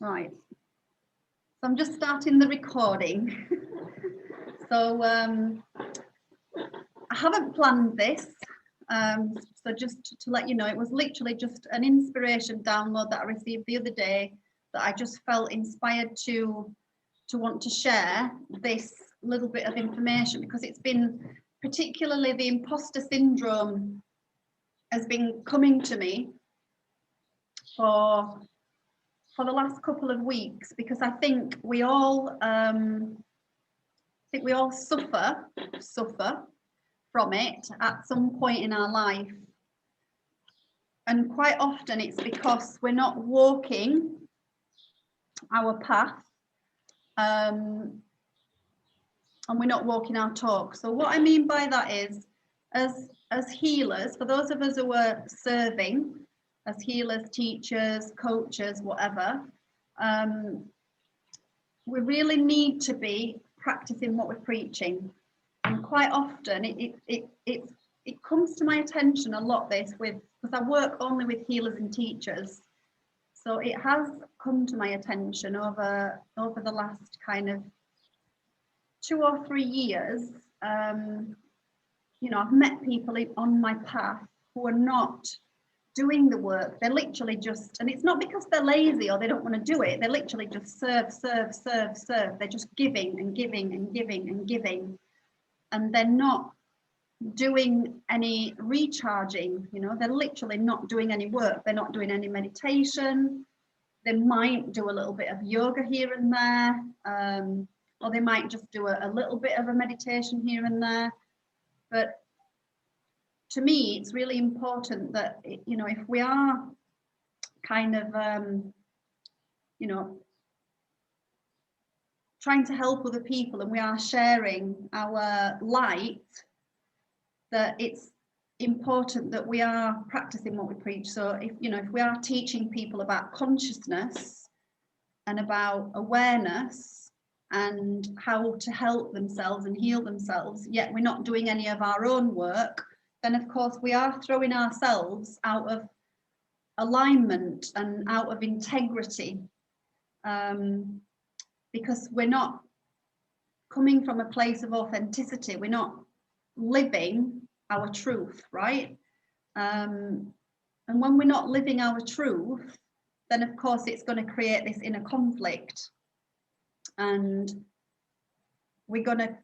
Right, so I'm just starting the recording. So I haven't planned this, so just to let you know, it was literally just an inspiration download that I received the other day that I just felt inspired to want to share this little bit of information, because it's been, particularly the imposter syndrome has been coming to me for the last couple of weeks, because I think we all suffer from it at some point in our life, and quite often it's because we're not walking our path, and we're not walking our talk. So what I mean by that is, as healers, for those of us who are serving as healers, teachers, coaches, whatever, we really need to be practicing what we're preaching. And quite often it comes to my attention a lot, this, because I work only with healers and teachers, so it has come to my attention over the last kind of 2 or 3 years. You know, I've met people on my path who are not doing the work. They're literally just, and it's not because they're lazy or they don't want to do it, they're literally just serve. They're just giving and giving and giving and giving, and they're not doing any recharging. You know, they're literally not doing any work. They're not doing any meditation. They might do a little bit of yoga here and there, or they might just do a little bit of a meditation here and there. But to me, it's really important that, you know, if we are kind of, you know, trying to help other people and we are sharing our light, that it's important that we are practicing what we preach. So if, you know, if we are teaching people about consciousness and about awareness and how to help themselves and heal themselves, yet we're not doing any of our own work, then of course we are throwing ourselves out of alignment and out of integrity, because we're not coming from a place of authenticity. We're not living our truth, right? And when we're not living our truth, then of course it's going to create this inner conflict, and we're going to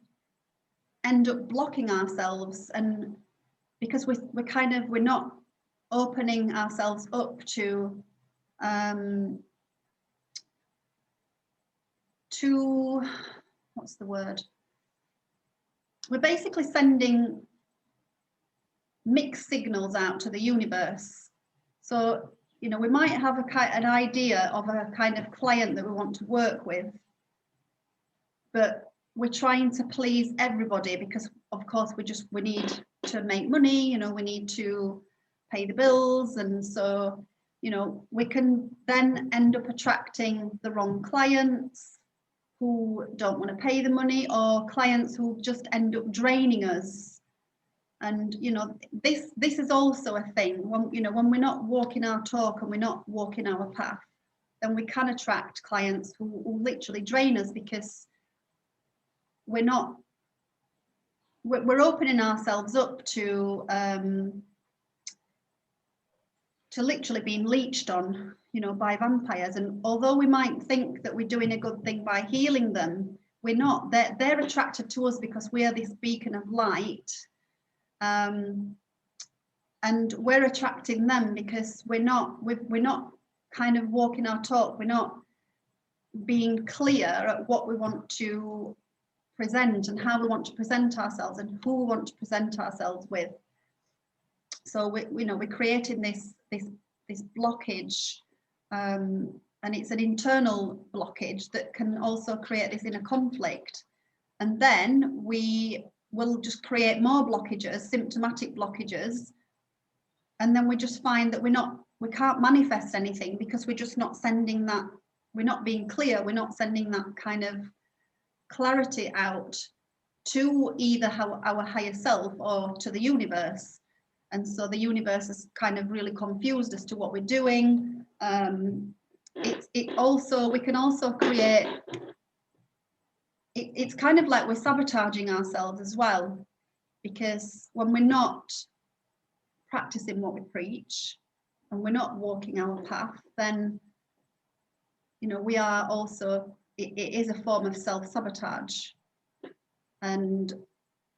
end up blocking ourselves, and because we're not opening ourselves up to what's the word? We're basically sending mixed signals out to the universe. So, you know, we might have an idea of a kind of client that we want to work with, but we're trying to please everybody because, of course, we need to make money, you know, we need to pay the bills. And so, you know, we can then end up attracting the wrong clients who don't want to pay the money, or clients who just end up draining us. And, you know, this is also a thing. When, you know, when we're not walking our talk and we're not walking our path, then we can attract clients who literally drain us, because we're opening ourselves up to literally being leeched on, you know, by vampires. And although we might think that we're doing a good thing by healing them, we're not. They're attracted to us because we are this beacon of light, and we're attracting them because we're not kind of walking our talk. We're not being clear at what we want to present and how we want to present ourselves and who we want to present ourselves with. So we're creating this blockage, and it's an internal blockage that can also create this inner conflict. And then we will just create more blockages, symptomatic blockages, and then we just find that we can't manifest anything because we're just not sending that. We're not being clear. We're not sending that kind of clarity out to either our higher self or to the universe. And so the universe is kind of really confused as to what we're doing, we can also create, it's kind of like we're sabotaging ourselves as well, because when we're not practicing what we preach and we're not walking our path, then we are also, it is a form of self-sabotage. And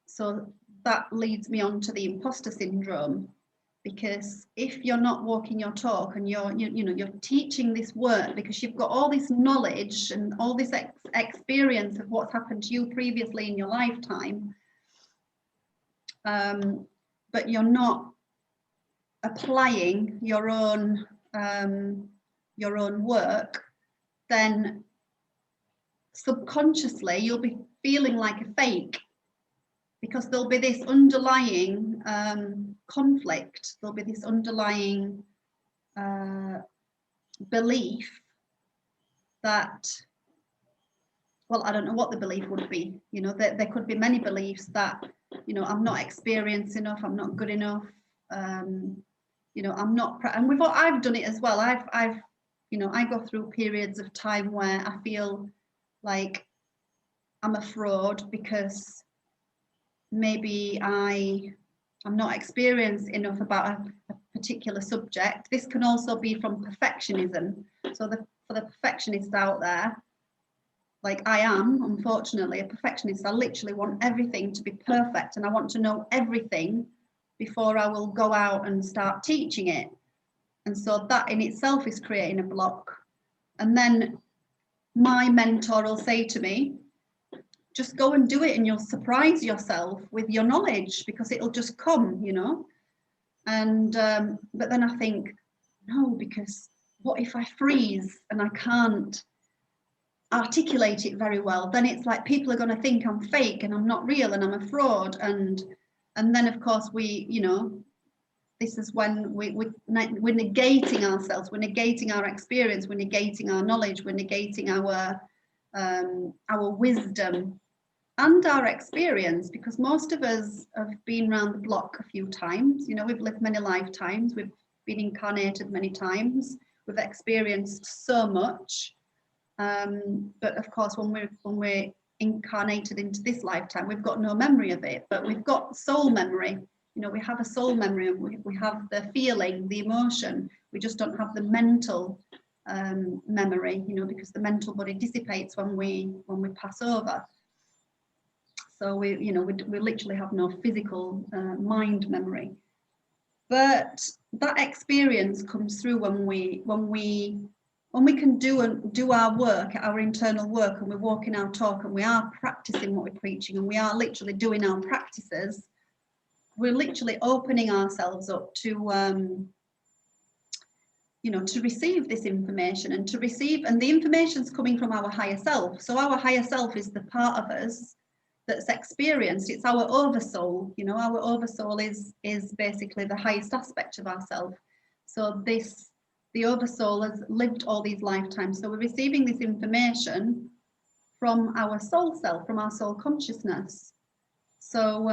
so that leads me on to the imposter syndrome, because if you're not walking your talk and you're teaching this work because you've got all this knowledge and all this experience of what's happened to you previously in your lifetime, but you're not applying your own work, then subconsciously you'll be feeling like a fake, because there'll be this underlying conflict, there'll be this underlying belief that, well, I don't know what the belief would be, there could be many beliefs that, I'm not experienced enough, I'm not good enough, I'm not, and I've done it as well. I've I go through periods of time where I feel like I'm a fraud because maybe I'm not experienced enough about a particular subject. This can also be from perfectionism. So for the perfectionists out there, like I am, unfortunately, a perfectionist. I literally want everything to be perfect, and I want to know everything before I will go out and start teaching it. And so that in itself is creating a block. And then my mentor will say to me, just go and do it and you'll surprise yourself with your knowledge, because it'll just come, And but then I think, no, because what if I freeze and I can't articulate it very well? Then it's like people are going to think I'm fake and I'm not real and I'm a fraud. And then of course this is when we're negating ourselves, we're negating our experience, we're negating our knowledge, we're negating our wisdom and our experience, because most of us have been around the block a few times. We've lived many lifetimes, we've been incarnated many times, we've experienced so much. But of course, when we're incarnated into this lifetime, we've got no memory of it, but we've got soul memory. We have a soul memory, and we have the feeling, the emotion. We just don't have the mental memory, because the mental body dissipates when we pass over. So we literally have no physical mind memory. But that experience comes through when we can do our work, our internal work, and we're walking our talk, and we are practicing what we're preaching, and we are literally doing our practices. We're literally opening ourselves up to to receive this information, and the information's coming from our higher self. So our higher self is the part of us that's experienced. It's our oversoul. Our oversoul is basically the highest aspect of ourself. So the oversoul has lived all these lifetimes. So we're receiving this information from our soul self, from our soul consciousness. So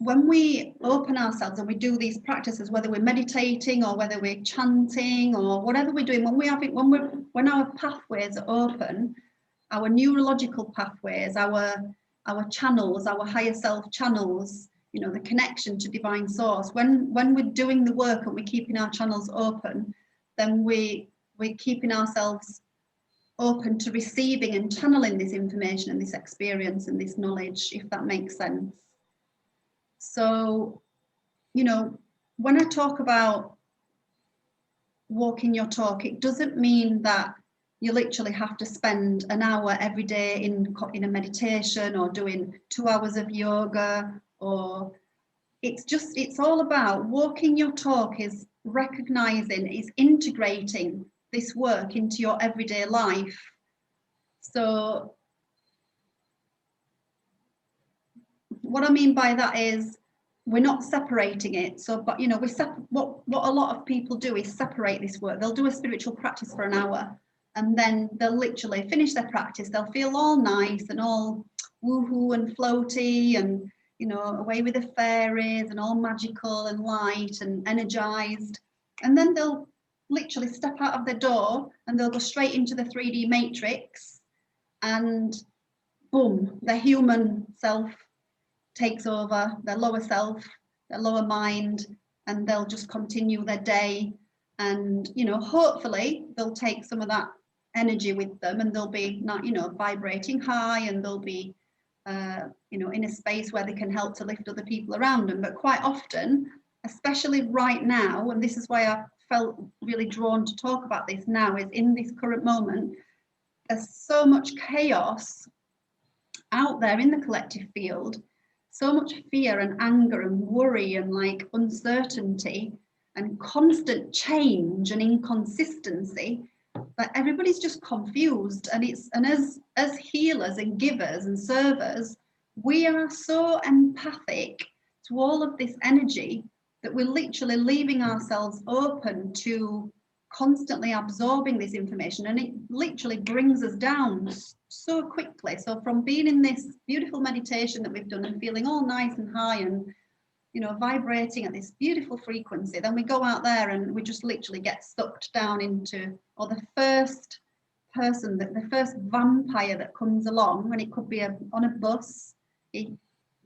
when we open ourselves and we do these practices, whether we're meditating or whether we're chanting or whatever we're doing, when our pathways are open, our neurological pathways, our channels, our higher self channels, the connection to divine source, when we're doing the work and we're keeping our channels open, then we're keeping ourselves open to receiving and channeling this information and this experience and this knowledge, if that makes sense. So, when I talk about walking your talk, it doesn't mean that you literally have to spend an hour every day in a meditation or doing 2 hours of yoga, or it's all about walking your talk, is recognizing, is integrating this work into your everyday life. So what I mean by that is we're not separating it. So, but what a lot of people do is separate this work. They'll do a spiritual practice for an hour, and then they'll literally finish their practice. They'll feel all nice and all woohoo and floaty and away with the fairies and all magical and light and energized. And then they'll literally step out of the door and they'll go straight into the 3D matrix, and boom, their human self takes over, their lower self, their lower mind, and they'll just continue their day. And, you know, hopefully they'll take some of that energy with them, and they'll be not, you know, vibrating high, and they'll be, you know, in a space where they can help to lift other people around them. But quite often, especially right now, and this is why I felt really drawn to talk about this now, is in this current moment, there's so much chaos out there in the collective field, so much fear and anger and worry and like uncertainty and constant change and inconsistency, that everybody's just confused. And as healers and givers and servers, we are so empathic to all of this energy that we're literally leaving ourselves open to constantly absorbing this information, and it literally brings us down so quickly. So from being in this beautiful meditation that we've done and feeling all nice and high and, you know, vibrating at this beautiful frequency, then we go out there and we just literally get sucked down into, or the first person, the first vampire that comes along, and it could be on a bus,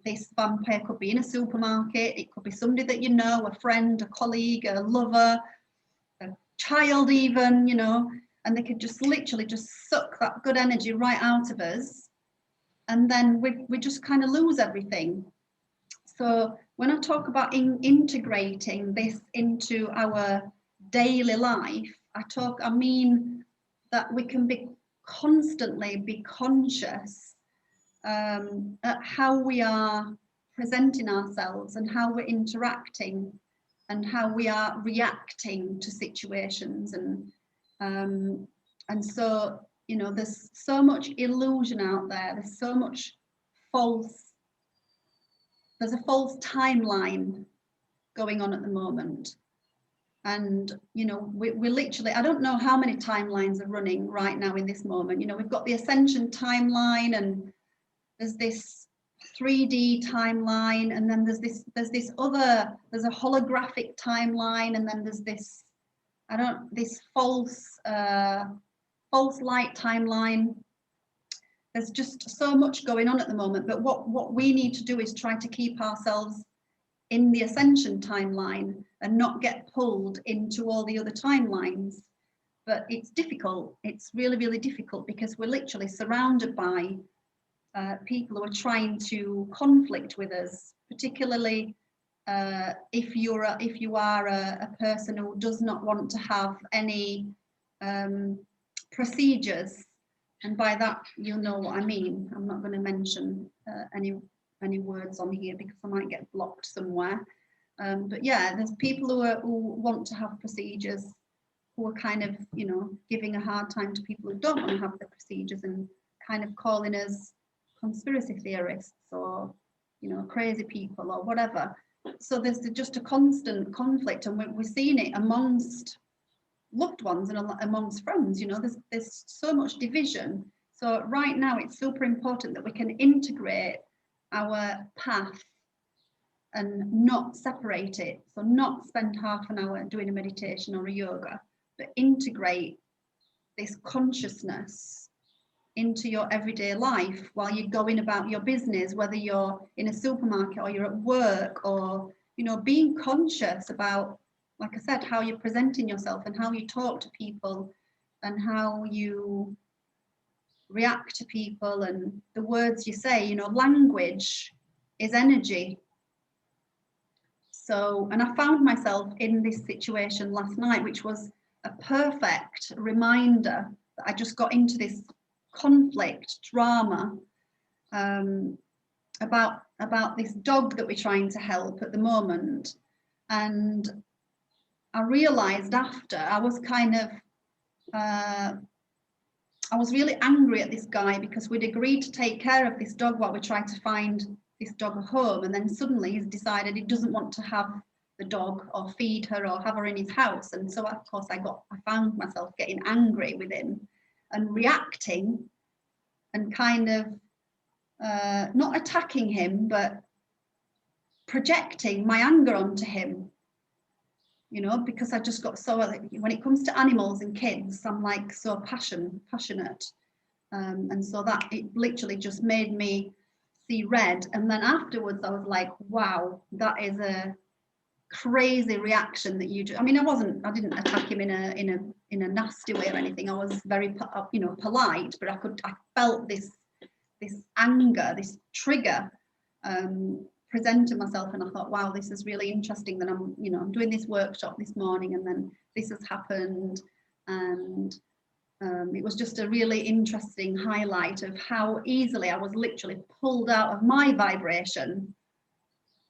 this vampire could be in a supermarket, it could be somebody that you know, a friend, a colleague, a lover, a child even, you know, and they could just literally just suck that good energy right out of us, and then we just kind of lose everything. So when I talk about integrating this into our daily life, I mean that we can constantly be conscious at how we are presenting ourselves and how we're interacting and how we are reacting to situations. And so, you know, there's so much illusion out there, there's so much there's a false timeline going on at the moment. And, you know, we're literally, I don't know how many timelines are running right now in this moment. You know, we've got the ascension timeline, and there's this 3D timeline, and then there's a holographic timeline, and then there's this, this false light timeline. There's just so much going on at the moment, but what we need to do is try to keep ourselves in the ascension timeline and not get pulled into all the other timelines. But it's difficult. It's really, really difficult, because we're literally surrounded by people who are trying to conflict with us, particularly if you are a person who does not want to have any procedures. And by that, you'll know what I mean. I'm not going to mention any words on here because I might get blocked somewhere. But yeah, there's people who want to have procedures, who are kind of, you know, giving a hard time to people who don't want to have the procedures, and kind of calling us conspiracy theorists, or, you know, crazy people or whatever. So there's just a constant conflict, and we're seeing it amongst loved ones and amongst friends. You know, there's so much division. So right now it's super important that we can integrate our path and not separate it. So not spend half an hour doing a meditation or a yoga, but integrate this consciousness into your everyday life while you're going about your business, whether you're in a supermarket or you're at work, or, you know, being conscious about, like I said, how you're presenting yourself and how you talk to people and how you react to people and the words you say. You know, language is energy. So, and I found myself in this situation last night, which was a perfect reminder that I just got into this conflict drama about this dog that we're trying to help at the moment. And I realized after, I was kind of I was really angry at this guy because we'd agreed to take care of this dog while we tried to find this dog a home, and then suddenly he's decided he doesn't want to have the dog or feed her or have her in his house. And so of course I found myself getting angry with him and reacting and kind of not attacking him, but projecting my anger onto him. you know, because I just got so, when it comes to animals and kids, I'm like so passionate. And so that it literally just made me see red. And then afterwards I was like, wow, that is a crazy reaction that you do. I mean, I didn't attack him in a nasty way or anything. I was very, you know, polite, but I felt this anger, this trigger present to myself, and I thought, wow, this is really interesting that I'm doing this workshop this morning and then this has happened. And it was just a really interesting highlight of how easily I was literally pulled out of my vibration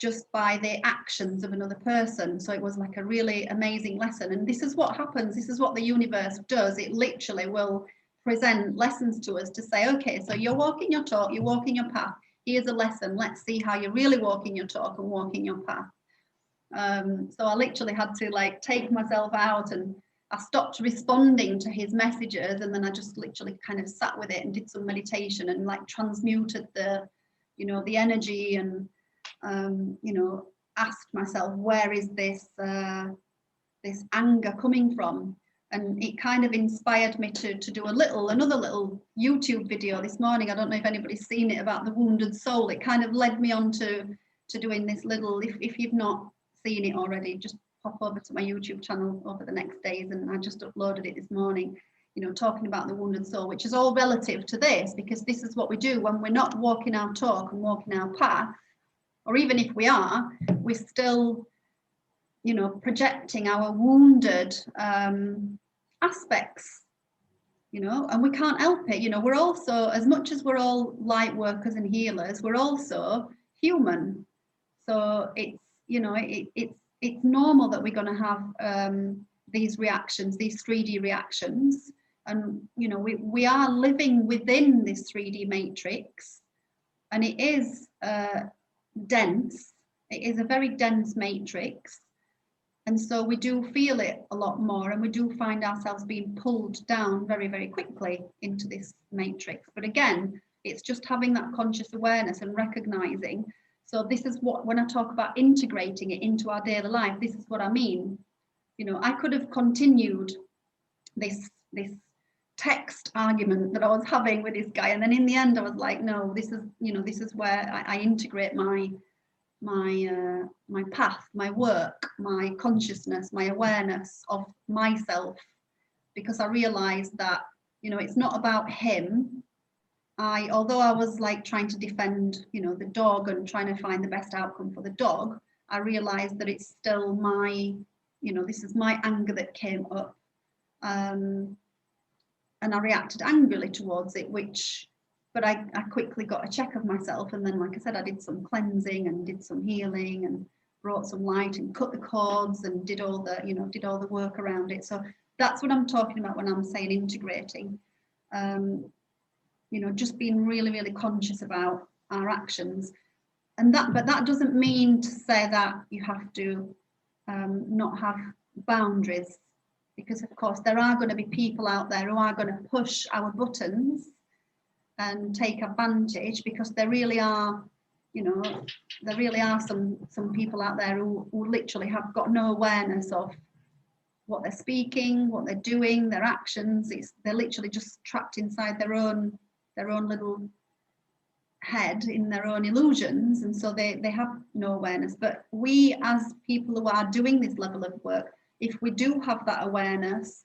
just by the actions of another person. So it was like a really amazing lesson. And this is what happens. This is what the universe does. It literally will present lessons to us to say, okay, so you're walking your talk, you're walking your path. Here's a lesson. Let's see how you're really walking your talk and walking your path. So I literally had to like take myself out, and I stopped responding to his messages, and then I just literally kind of sat with it and did some meditation and like transmuted the, you know, the energy, and you know, asked myself, where is this this anger coming from? And it kind of inspired me to do another little YouTube video this morning. I don't know if anybody's seen it, about the wounded soul. It kind of led me on to doing this little, if you've not seen it already, just pop over to my YouTube channel over the next days, and I just uploaded it this morning, you know, talking about the wounded soul, which is all relative to this, because this is what we do when we're not walking our talk and walking our path, or even if we are, we're still, you know, projecting our wounded aspects, you know, and we can't help it. You know, we're also, as much as we're all light workers and healers, we're also human. So it's, you know, it's normal that we're going to have these reactions, these 3D reactions. And, you know, we are living within this 3D matrix, and it is dense. It is a very dense matrix. And so we do feel it a lot more, and we do find ourselves being pulled down very, very quickly into this matrix. But again, it's just having that conscious awareness and recognizing. So this is what, when I talk about integrating it into our daily life, this is what I mean. You know, I could have continued this text argument that I was having with this guy, and then in the end I was like, no, this is, you know, this is where I integrate my path, my work, my consciousness, my awareness of myself, because I realized that, you know, it's not about him. Although I was like trying to defend, you know, the dog and trying to find the best outcome for the dog, I realized that it's still my, you know, this is my anger that came up, and I reacted angrily towards it, but I quickly got a check of myself, and then, like I said, I did some cleansing and did some healing and brought some light and cut the cords and did all the, you know, did all the work around it. So that's what I'm talking about when I'm saying integrating. You know, just being really, really conscious about our actions, and but that doesn't mean to say that you have to not have boundaries, because of course there are going to be people out there who are going to push our buttons and take advantage, because there really are, you know, there really are some people out there who literally have got no awareness of what they're speaking, what they're doing, their actions. They're literally just trapped inside their own little head, in their own illusions, and so they have no awareness. But we, as people who are doing this level of work, if we do have that awareness,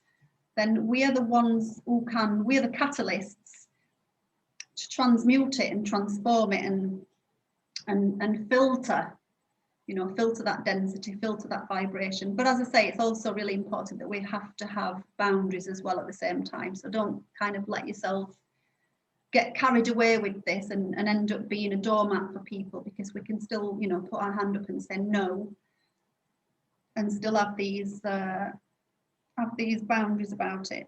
then we are the ones who can, we're the catalysts to transmute it and transform it and filter, you know, filter that density, filter that vibration. But as I say, it's also really important that we have to have boundaries as well at the same time. So don't kind of let yourself get carried away with this and end up being a doormat for people, because we can still, you know, put our hand up and say no, and still have these boundaries about it.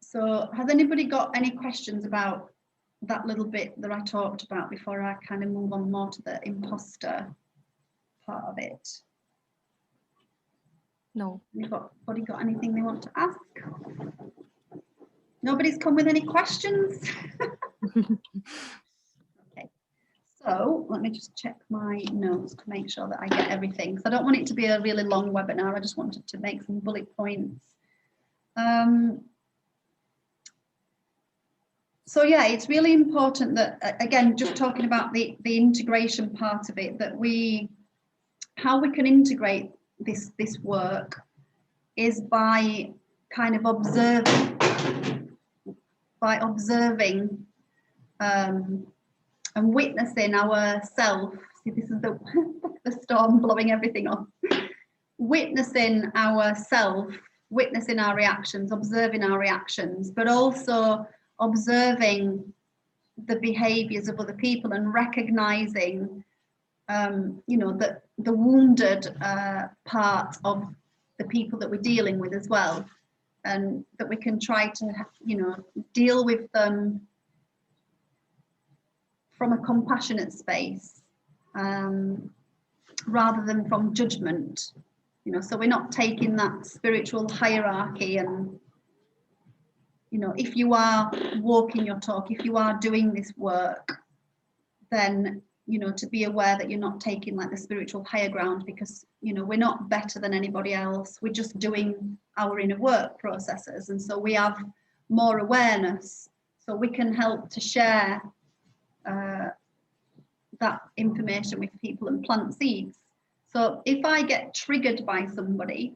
So has anybody got any questions about that little bit that I talked about before I kind of move on more to the imposter part of it? No. Anybody got anything they want to ask? Nobody's come with any questions? Okay, So let me just check my notes to make sure that I get everything. So I don't want it to be a really long webinar. I just wanted to make some bullet points. So yeah, it's really important that, again, just talking about the integration part of it, that how we can integrate this work is by kind of observing and witnessing ourself. See, this is the storm blowing everything off. Witnessing ourself, witnessing our reactions, observing our reactions, but also observing the behaviors of other people and recognizing, you know, that the wounded part of the people that we're dealing with as well, and that we can try to, you know, deal with them from a compassionate space, rather than from judgment, you know. So we're not taking that spiritual hierarchy, and, you know, if you are walking your talk, if you are doing this work, then, you know, to be aware that you're not taking like the spiritual higher ground, because, you know, we're not better than anybody else. We're just doing our inner work processes, and so we have more awareness, so we can help to share that information with people and plant seeds. So if I get triggered by somebody,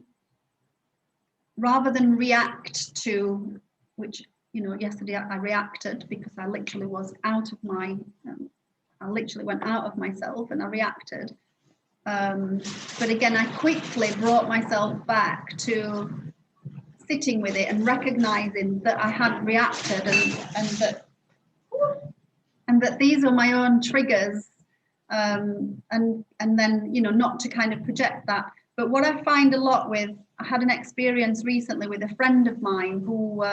rather than react to, which, you know, yesterday I reacted because I literally was out of my, I literally went out of myself and I reacted. But again, I quickly brought myself back to sitting with it and recognizing that I had reacted, and that these are my own triggers, and then, you know, not to kind of project that. But what I find a lot with, I had an experience recently with a friend of mine who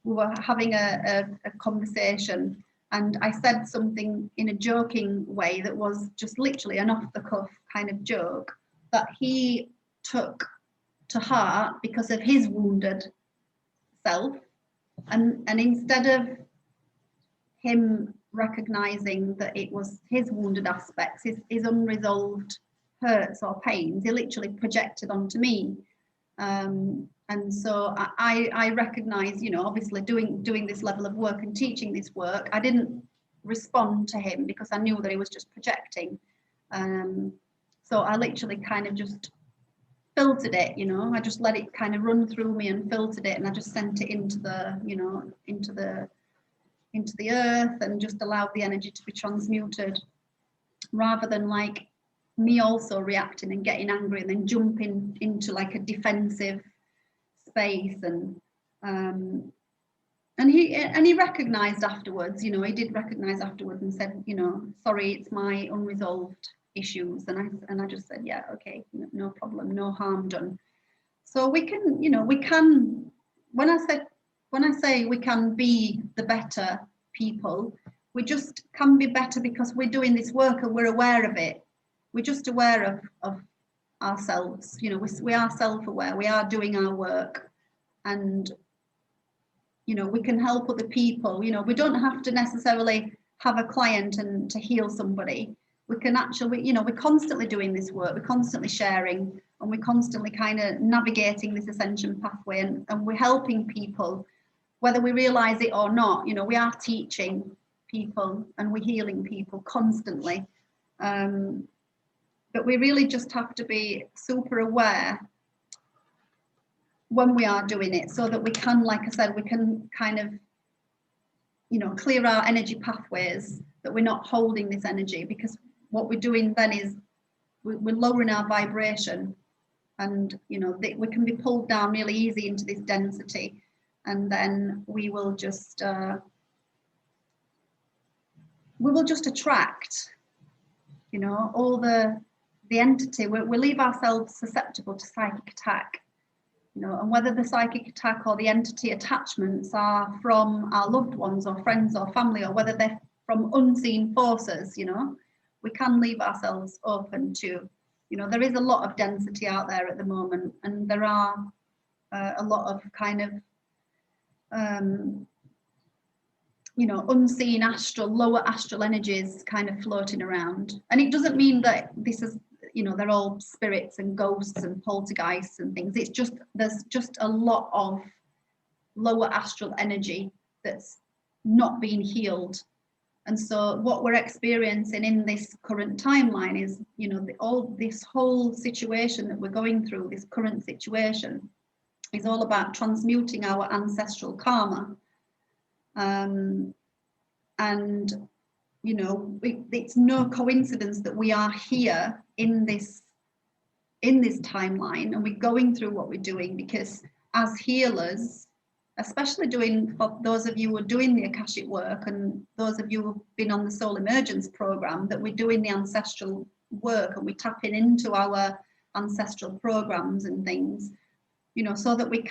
we were having a conversation, and I said something in a joking way that was just literally an off the cuff kind of joke that he took to heart because of his wounded self, and instead of him recognizing that it was his wounded aspects, his unresolved hurts or pains, he literally projected onto me. And so I recognize, you know, obviously doing this level of work and teaching this work, I didn't respond to him because I knew that he was just projecting. So I literally kind of just filtered it, you know, I just let it kind of run through me and filtered it, and I just sent it into the, you know, into the earth, and just allowed the energy to be transmuted, rather than like me also reacting and getting angry and then jumping into like a defensive space. And he recognized afterwards, you know, he did recognize afterwards and said, you know, sorry, it's my unresolved issues. And I just said, yeah, okay, no problem, no harm done. So we can, you know, we can, when I say we can be the better people, we just can be better because we're doing this work and we're aware of it. We're just aware of ourselves, you know, we are self-aware, we are doing our work, and, you know, we can help other people. You know, we don't have to necessarily have a client and to heal somebody. We can actually, you know, we're constantly doing this work, we're constantly sharing, and we're constantly kind of navigating this ascension pathway, and we're helping people, whether we realize it or not. You know, we are teaching people and we're healing people constantly. But we really just have to be super aware when we are doing it, so that we can, like I said, we can kind of, you know, clear our energy pathways, that we're not holding this energy, because what we're doing then is we're lowering our vibration, and, you know, we can be pulled down really easy into this density, and then we will just attract, you know, all the entity. We leave ourselves susceptible to psychic attack, you know, and whether the psychic attack or the entity attachments are from our loved ones or friends or family, or whether they're from unseen forces, you know, we can leave ourselves open to, you know, there is a lot of density out there at the moment, and there are a lot of kind of you know, unseen astral, lower astral energies kind of floating around. And it doesn't mean that this is, you know, they're all spirits and ghosts and poltergeists and things. It's just, there's just a lot of lower astral energy that's not being healed. And so what we're experiencing in this current timeline is, you know, this whole situation that we're going through, this current situation, is all about transmuting our ancestral karma. And, you know, it's no coincidence that we are here in this timeline, and we're going through what we're doing, because as healers, especially for those of you who are doing the Akashic work, and those of you who've been on the Soul Emergence program, that we're doing the ancestral work and we're tapping into our ancestral programs and things, you know, so that we're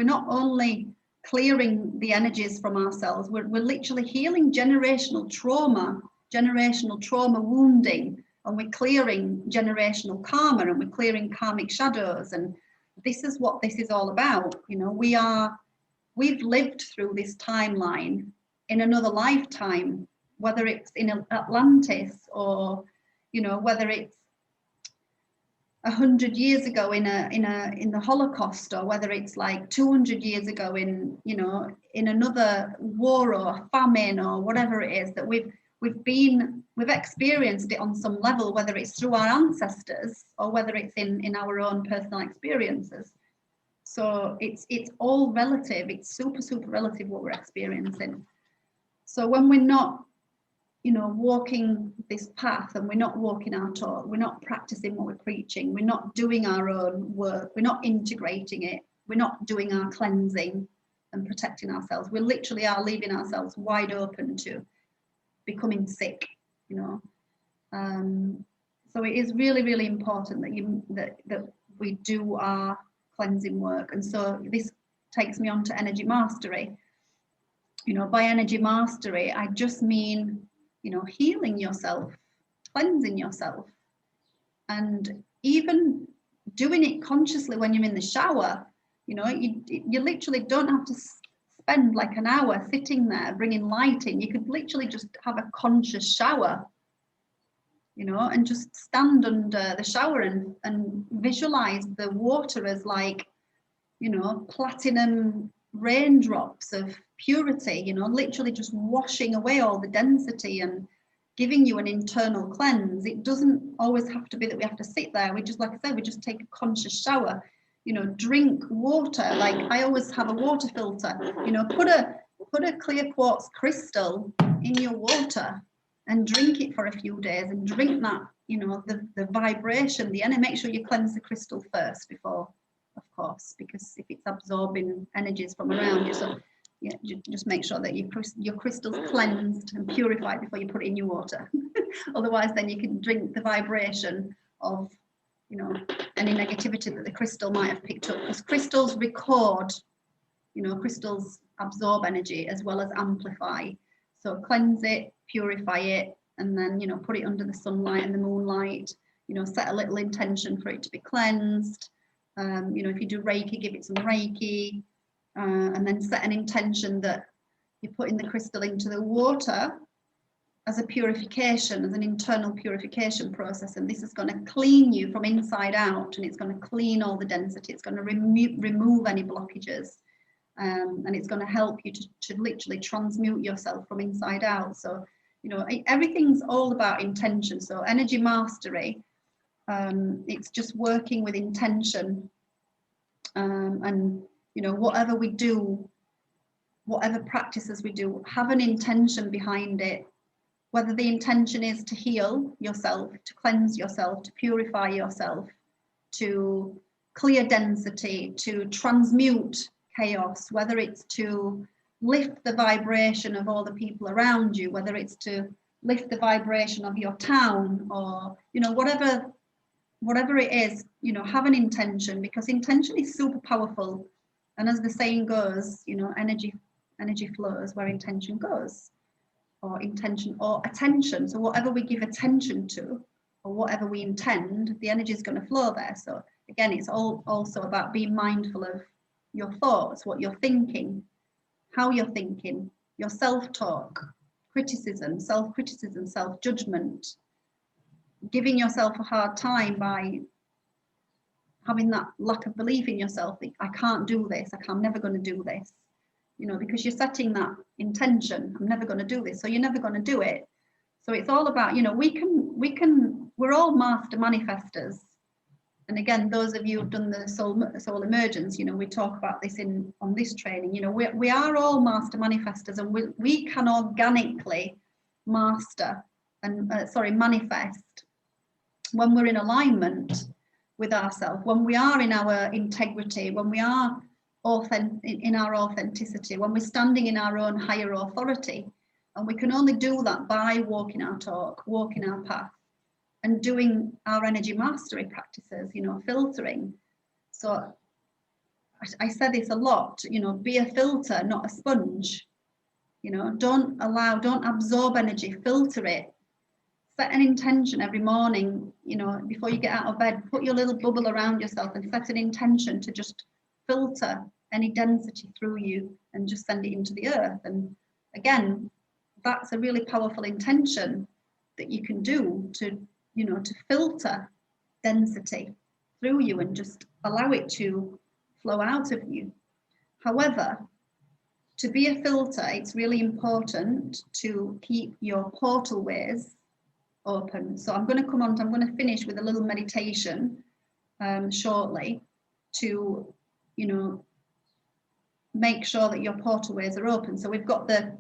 not only clearing the energies from ourselves, we're literally healing generational trauma wounding, and we're clearing generational karma, and we're clearing karmic shadows. And this is what this is all about. You know, we've lived through this timeline in another lifetime, whether it's in Atlantis, or, you know, whether it's 100 years ago in the Holocaust, or whether it's like 200 years ago in, you know, in another war or famine or whatever it is, that we've experienced it on some level, whether it's through our ancestors or whether it's in our own personal experiences. So it's all relative. It's super relative what we're experiencing. So when we're not, you know, walking this path, and we're not walking our talk, we're not practicing what we're preaching, we're not doing our own work, we're not integrating it, we're not doing our cleansing and protecting ourselves, we literally are leaving ourselves wide open to becoming sick, you know. So it is really important that we do our cleansing work. And so this takes me on to energy mastery. You know, by energy mastery, I just mean, you know, healing yourself, cleansing yourself, and even doing it consciously when you're in the shower. You know, you literally don't have to spend like an hour sitting there bringing light in. You could literally just have a conscious shower, you know, and just stand under the shower and visualize the water as like, you know, platinum raindrops of purity, you know, literally just washing away all the density and giving you an internal cleanse. It doesn't always have to be that we have to sit there. We just, like I said, we just take a conscious shower, you know, drink water. Like I always have a water filter, you know, put a clear quartz crystal in your water and drink it for a few days, and drink that, you know, the vibration, the energy. Make sure you cleanse the crystal first before, of course, because if it's absorbing energies from around you, so yeah, just make sure that your crystal's cleansed and purified before you put it in your water. Otherwise, then you can drink the vibration of, you know, any negativity that the crystal might have picked up, because crystals record, you know, crystals absorb energy as well as amplify. So cleanse it, purify it, and then, you know, put it under the sunlight and the moonlight, you know, set a little intention for it to be cleansed. You know, if you do Reiki, give it some Reiki, and then set an intention that you're putting the crystal into the water as a purification, as an internal purification process. And this is going to clean you from inside out, and it's going to clean all the density. It's going to remove any blockages, and it's going to help you to literally transmute yourself from inside out. So, you know, everything's all about intention. So energy mastery, it's just working with intention, and, you know, whatever we do, whatever practices we do, have an intention behind it. Whether the intention is to heal yourself, to cleanse yourself, to purify yourself, to clear density, to transmute chaos, whether it's to lift the vibration of all the people around you, whether it's to lift the vibration of your town, or, you know, whatever it is, you know, have an intention, because intention is super powerful. And as the saying goes, you know, energy flows where intention goes, or intention or attention. So whatever we give attention to, or whatever we intend, the energy is going to flow there. So again, it's also about being mindful of your thoughts, what you're thinking, how you're thinking, your self-talk, criticism, self-criticism, self-judgment, giving yourself a hard time by having that lack of belief in yourself, that I can't do this, I'm never going to do this, you know, because you're setting that intention, I'm never going to do this, so you're never going to do it. So it's all about, you know, we're all master manifestors. And again, those of you who've done the soul emergence, you know, we talk about this on this training, you know, we are all master manifestors, and we can organically master and manifest when we're in alignment with ourselves, when we are in our integrity, when we are in our authenticity, when we're standing in our own higher authority. And we can only do that by walking our talk, walking our path, and doing our energy mastery practices, you know, filtering. So I say this a lot, you know, be a filter, not a sponge. You know, don't absorb energy, filter it. Set an intention every morning, you know, before you get out of bed, put your little bubble around yourself and set an intention to just filter any density through you and just send it into the earth. And again, that's a really powerful intention that you can do to, you know, to filter density through you and just allow it to flow out of you. However, to be a filter, it's really important to keep your portal ways open. So I'm going to finish with a little meditation shortly to, you know, make sure that your portal ways are open. So we've got the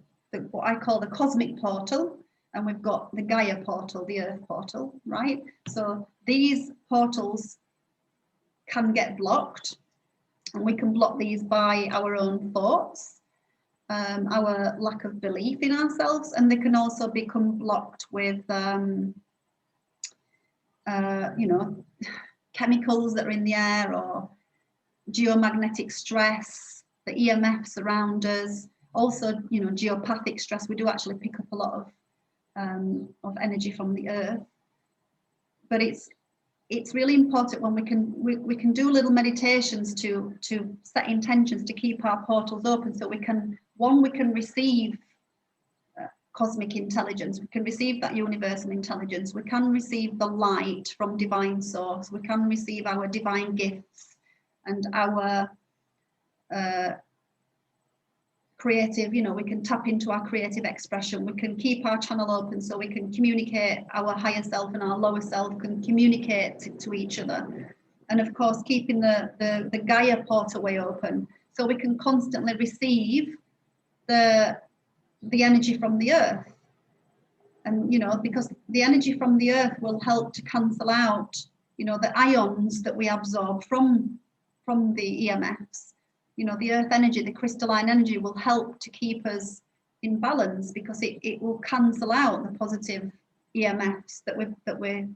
what I call the cosmic portal, and we've got the Gaia portal, the earth portal, right? So these portals can get blocked, and we can block these by our own thoughts, our lack of belief in ourselves, and they can also become blocked with, you know, chemicals that are in the air, or geomagnetic stress, the EMFs around us. Also, you know, geopathic stress. We do actually pick up a lot of energy from the earth. But it's really important when we can do little meditations to set intentions to keep our portals open, so we can receive cosmic intelligence, we can receive that universal intelligence, we can receive the light from divine source, we can receive our divine gifts and our creative, you know, we can tap into our creative expression, we can keep our channel open so we can communicate, our higher self and our lower self can communicate to each other. And of course, keeping the Gaia portalway open so we can constantly receive the energy from the earth. And, you know, because the energy from the earth will help to cancel out, you know, the ions that we absorb from the EMFs. You know, the earth energy, the crystalline energy will help to keep us in balance, because it will cancel out the positive EMFs that we're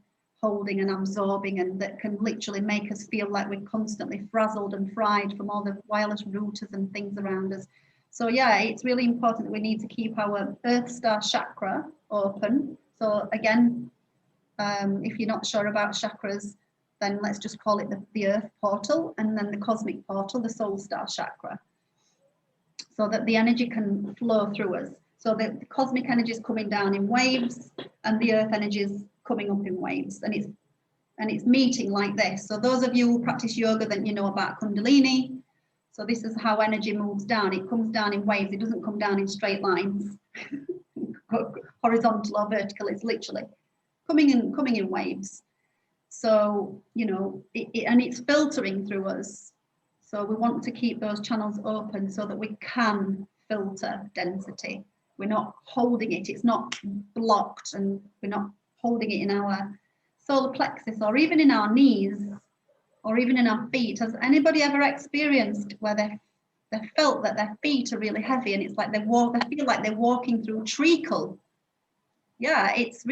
holding and absorbing, and that can literally make us feel like we're constantly frazzled and fried from all the wireless routers and things around us. So yeah, it's really important that we need to keep our Earth Star chakra open. So again, if you're not sure about chakras, then let's just call it the earth portal, and then the cosmic portal, the soul star chakra, so that the energy can flow through us. So the cosmic energy is coming down in waves, and the earth energy is coming up in waves, and it's meeting like this. So those of you who practice yoga, then you know about Kundalini. So this is how energy moves down. It comes down in waves. It doesn't come down in straight lines, horizontal or vertical. It's literally coming in waves. So, you know, and it's filtering through us. So we want to keep those channels open so that we can filter density. We're not holding it. It's not blocked, and we're not holding it in our solar plexus, or even in our knees, or even in our feet. Has anybody ever experienced where they felt that their feet are really heavy, and it's like they feel like they're walking through treacle? Yeah, it's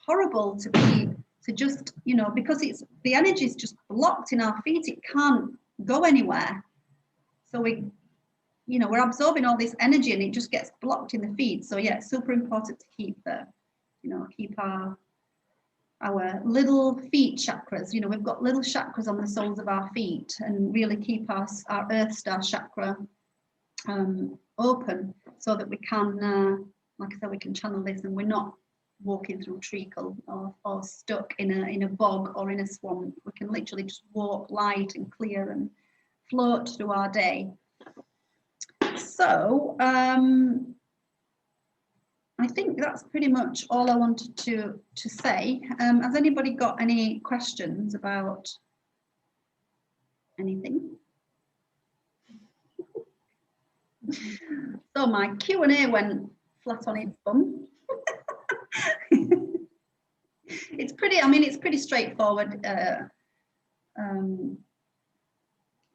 horrible to just, you know, because the energy is just blocked in our feet. It can't go anywhere. So we're absorbing all this energy, and it just gets blocked in the feet. So yeah, it's super important to keep our little feet chakras. You know, we've got little chakras on the soles of our feet, and really keep our Earth Star chakra open, so that we can, like I said, we can channel this, and we're not walking through treacle or stuck in a bog or in a swamp. We can literally just walk light and clear and float through our day. So I think that's pretty much all I wanted to say. Has anybody got any questions about anything? So my Q&A went flat on its bum. It's pretty, I mean, it's pretty straightforward,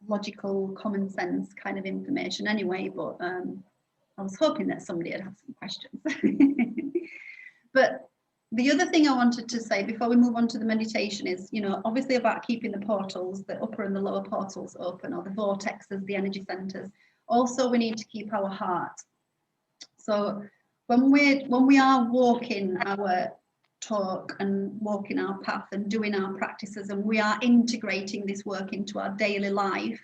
logical, common sense kind of information anyway, but I was hoping that somebody would have some questions. But the other thing I wanted to say before we move on to the meditation is, you know, obviously about keeping the portals, the upper and the lower portals open, or the vortexes, the energy centers. Also, we need to keep our heart. So when we are walking our talk and walking our path and doing our practices, and we are integrating this work into our daily life,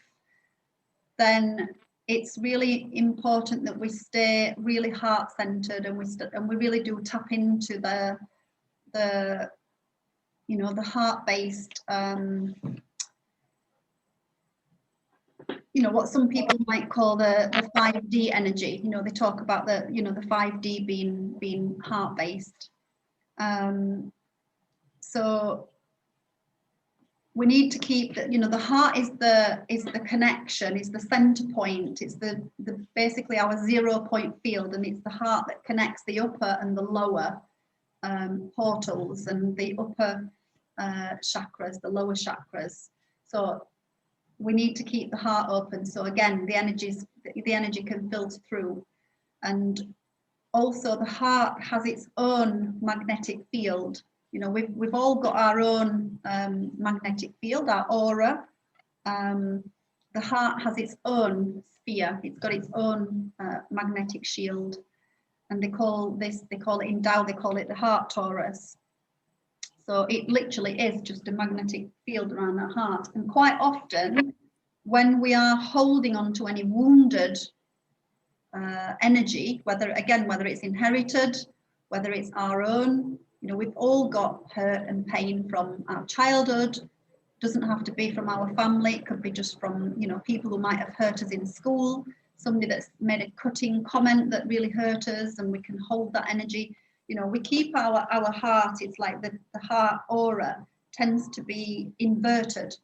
then it's really important that we stay really heart-centered, and we really do tap into the you know, the heart-based, you know, what some people might call the 5D energy. You know, they talk about the, you know, the 5D being heart-based. So we need to keep that, you know, the heart is the connection, is the center point, it's the basically our 0 point field, and it's the heart that connects the upper and the lower portals, and the upper chakras, the lower chakras. So we need to keep the heart open, so again the energy can filter through. And also the heart has its own magnetic field. You know, we've all got our own magnetic field, our aura. The heart has its own sphere, it's got its own magnetic shield, and they call it in Tao, they call it the heart torus. So it literally is just a magnetic field around our heart. And quite often when we are holding on to any wounded energy, whether it's inherited, whether it's our own, you know, we've all got hurt and pain from our childhood. Doesn't have to be from our family, it could be just from, you know, people who might have hurt us in school, somebody that's made a cutting comment that really hurt us, and we can hold that energy. You know, we keep our heart, it's like the heart aura tends to be inverted,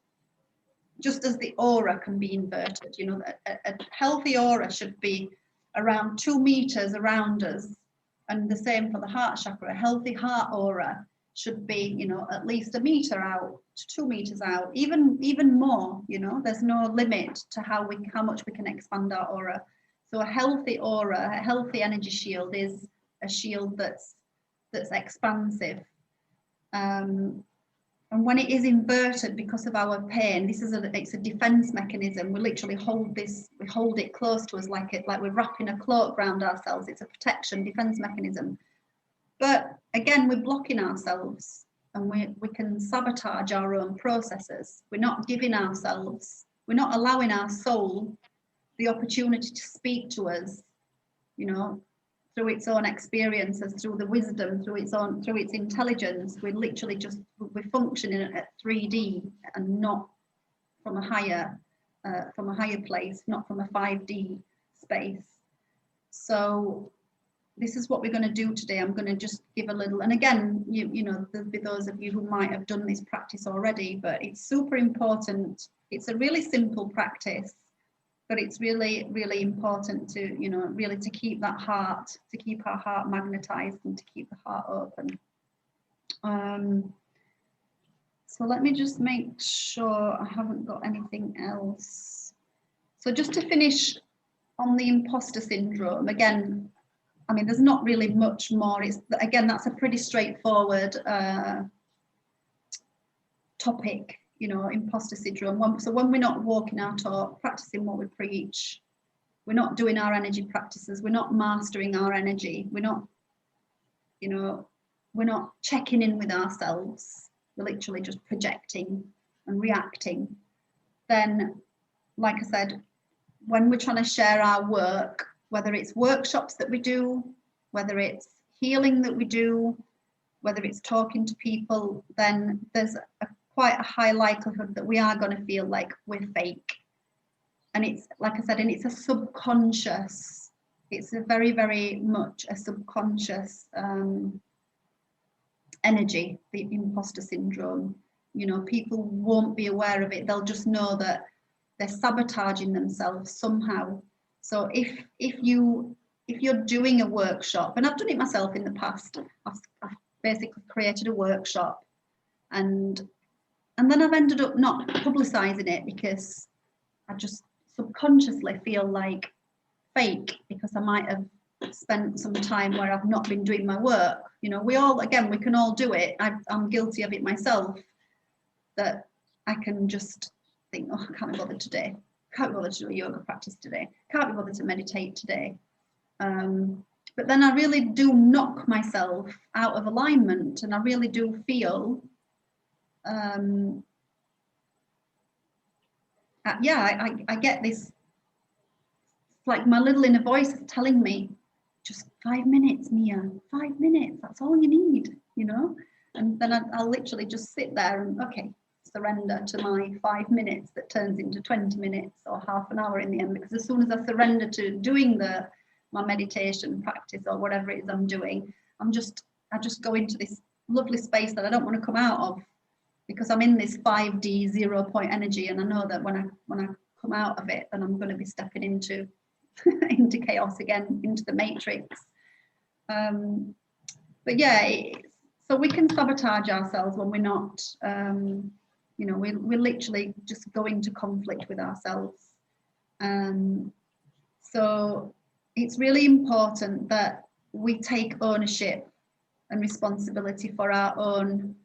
just as the aura can be inverted. You know, a healthy aura should be around 2 meters around us, and the same for the heart chakra. A healthy heart aura should be, you know, at least 1 meter out to 2 meters out, even more. You know, there's no limit to how much we can expand our aura. So a healthy aura, a healthy energy shield, is a shield that's expansive. And when it is inverted because of our pain, it's a defense mechanism. We literally hold it close to us like we're wrapping a cloak around ourselves. It's a protection, defense mechanism. But again, we're blocking ourselves, and we can sabotage our own processes. We're not allowing our soul the opportunity to speak to us, you know, through its own experiences, through the wisdom, through its intelligence. We're functioning at 3D and not from a higher place, not from a 5D space. So this is what we're going to do today. I'm going to just give a little, and again, you know, there'll be those of you who might have done this practice already, but it's super important. It's a really simple practice, but it's really, really important to, you know, really to keep that heart, to keep our heart magnetized and to keep the heart open. So let me just make sure I haven't got anything else. So just to finish on the imposter syndrome, again, I mean, there's not really much more. Again, that's a pretty straightforward topic. You know, imposter syndrome. So when we're not walking our talk, practicing what we preach, we're not doing our energy practices, we're not mastering our energy, we're not, you know, we're not checking in with ourselves, we're literally just projecting and reacting, then, like I said, when we're trying to share our work, whether it's workshops that we do, whether it's healing that we do, whether it's talking to people, then there's quite a high likelihood that we are going to feel like we're fake. And it's, like I said, and it's a subconscious, it's a very, very much a subconscious energy, the imposter syndrome. You know, people won't be aware of it. They'll just know that they're sabotaging themselves somehow. So if you're doing a workshop, and I've done it myself in the past, I've basically created a workshop, and then I've ended up not publicizing it because I just subconsciously feel like fake, because I might have spent some time where I've not been doing my work. You know, we can all do it. I'm guilty of it myself, that I can just think, oh, I can't be bothered today. Can't be bothered to do a yoga practice today. Can't be bothered to meditate today. But then I really do knock myself out of alignment, and I really do feel, I get this, like my little inner voice is telling me, just 5 minutes, Mia, 5 minutes, that's all you need, you know? And then I'll literally just sit there and, okay, surrender to my 5 minutes that turns into 20 minutes or half an hour in the end, because as soon as I surrender to doing my meditation practice or whatever it is I'm doing, I just go into this lovely space that I don't want to come out of, because I'm in this 5D 0 point energy, and I know that when I come out of it, then I'm going to be stepping into into chaos again, into the matrix. But yeah, so we can sabotage ourselves when we're not, you know, we literally just go into conflict with ourselves. So it's really important that we take ownership and responsibility for our own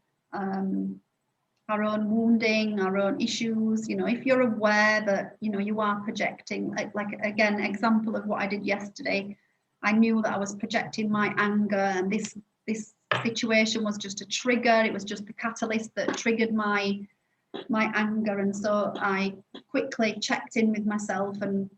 wounding, our own issues. You know, if you're aware that, you know, you are projecting, like again, example of what I did yesterday, I knew that I was projecting my anger, and this situation was just a trigger. It was just the catalyst that triggered my anger. And so I quickly checked in with myself and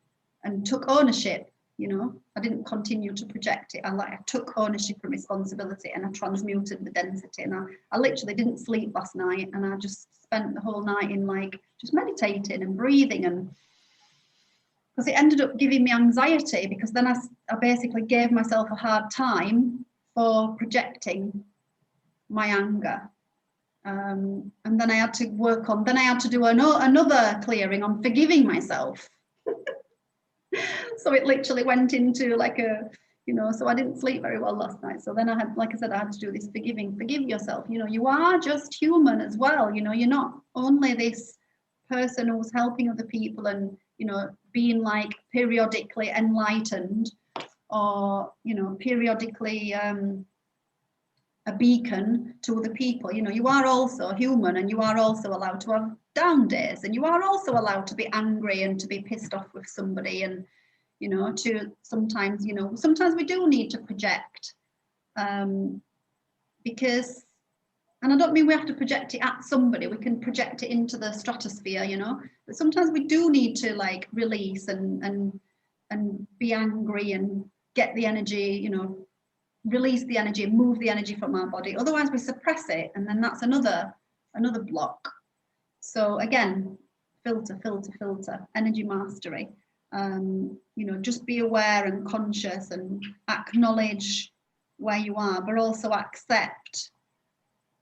took ownership. You know, I didn't continue to project it. I took ownership and responsibility, and I transmuted the density. And I literally didn't sleep last night, and I just spent the whole night in like just meditating and breathing, and because it ended up giving me anxiety, because then I basically gave myself a hard time for projecting my anger. And then I had to do another clearing on forgiving myself. So it literally went into like a, you know, so I didn't sleep very well last night. So then I had to do this forgive yourself. You know, you are just human as well. You know, you're not only this person who's helping other people and, you know, being like periodically enlightened, or, you know, periodically a beacon to other people. You know, you are also human, and you are also allowed to have down days, and you are also allowed to be angry and to be pissed off with somebody, and, you know, to sometimes, you know, sometimes we do need to project, because, and I don't mean we have to project it at somebody, we can project it into the stratosphere, you know, but sometimes we do need to like release and be angry and get the energy, you know, release the energy and move the energy from our body. Otherwise we suppress it, and then that's another block. So again, filter, energy mastery. You know, just be aware and conscious and acknowledge where you are, but also accept,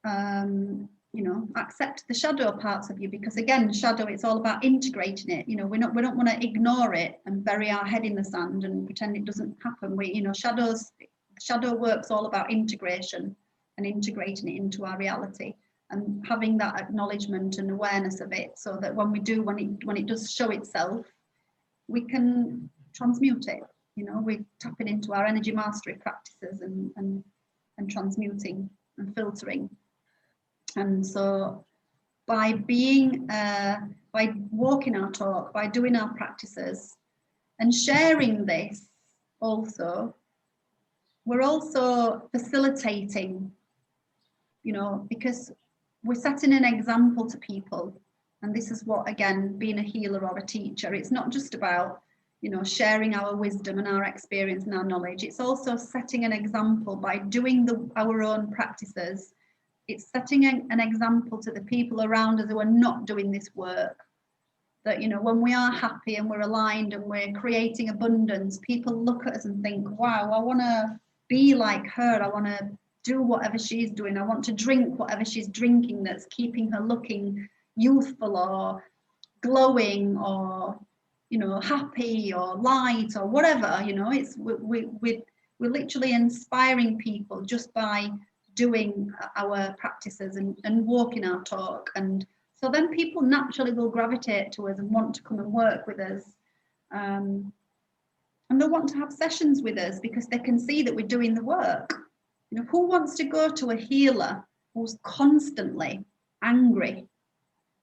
you know, accept the shadow parts of you, because again, shadow, it's all about integrating it. You know, we don't want to ignore it and bury our head in the sand and pretend it doesn't happen. You know, shadow work's all about integration and integrating it into our reality, and having that acknowledgement and awareness of it, so that when it does show itself, we can transmute it. You know, we're tapping into our energy mastery practices and transmuting and filtering. And so by walking our talk, by doing our practices and sharing this also, we're also facilitating, you know, because we're setting an example to people. And this is what, again, being a healer or a teacher, it's not just about you know, sharing our wisdom and our experience and our knowledge. It's also setting an example by doing our own practices. It's setting an example to the people around us who are not doing this work. That, you know, when we are happy and we're aligned and we're creating abundance, people look at us and think, wow, I want to be like her. I want to do whatever she's doing. I want to drink whatever she's drinking that's keeping her looking youthful or glowing or, you know, happy or light or whatever. You know, it's we're literally inspiring people just by doing our practices and walking our talk. And so then people naturally will gravitate to us and want to come and work with us. And they'll want to have sessions with us because they can see that we're doing the work. You know, who wants to go to a healer who's constantly angry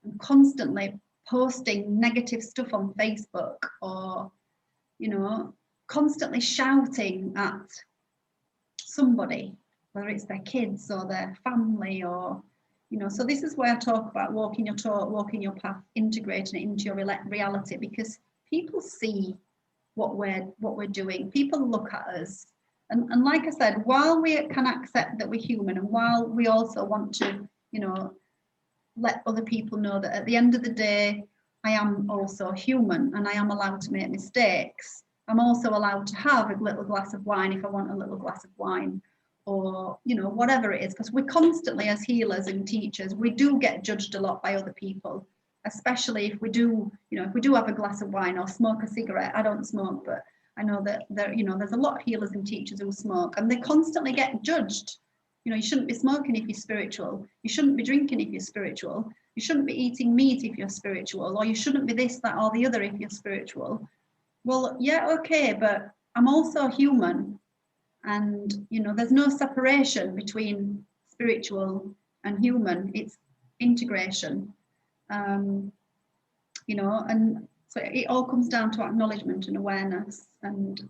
and constantly posting negative stuff on Facebook, or, you know, constantly shouting at somebody, whether it's their kids or their family, or, you know. So this is where I talk about walking your talk, walking your path, integrating it into your reality, because people see what we're doing. People look at us, and like I said, while we can accept that we're human, and while we also want to, you know, let other people know that at the end of the day, I am also human and I am allowed to make mistakes. I'm also allowed to have a little glass of wine if I want a little glass of wine, or, you know, whatever it is, because we constantly, as healers and teachers, we do get judged a lot by other people, especially if we do, you know, if we do have a glass of wine or smoke a cigarette. I don't smoke, but I know that there, you know, there's a lot of healers and teachers who smoke, and they constantly get judged. You know, you shouldn't be smoking if you're spiritual. You shouldn't be drinking if you're spiritual. You shouldn't be eating meat if you're spiritual, or you shouldn't be this, that, or the other if you're spiritual. Well, yeah, okay, but I'm also human. And, you know, there's no separation between spiritual and human. It's integration. You know, and so it all comes down to acknowledgement and awareness. And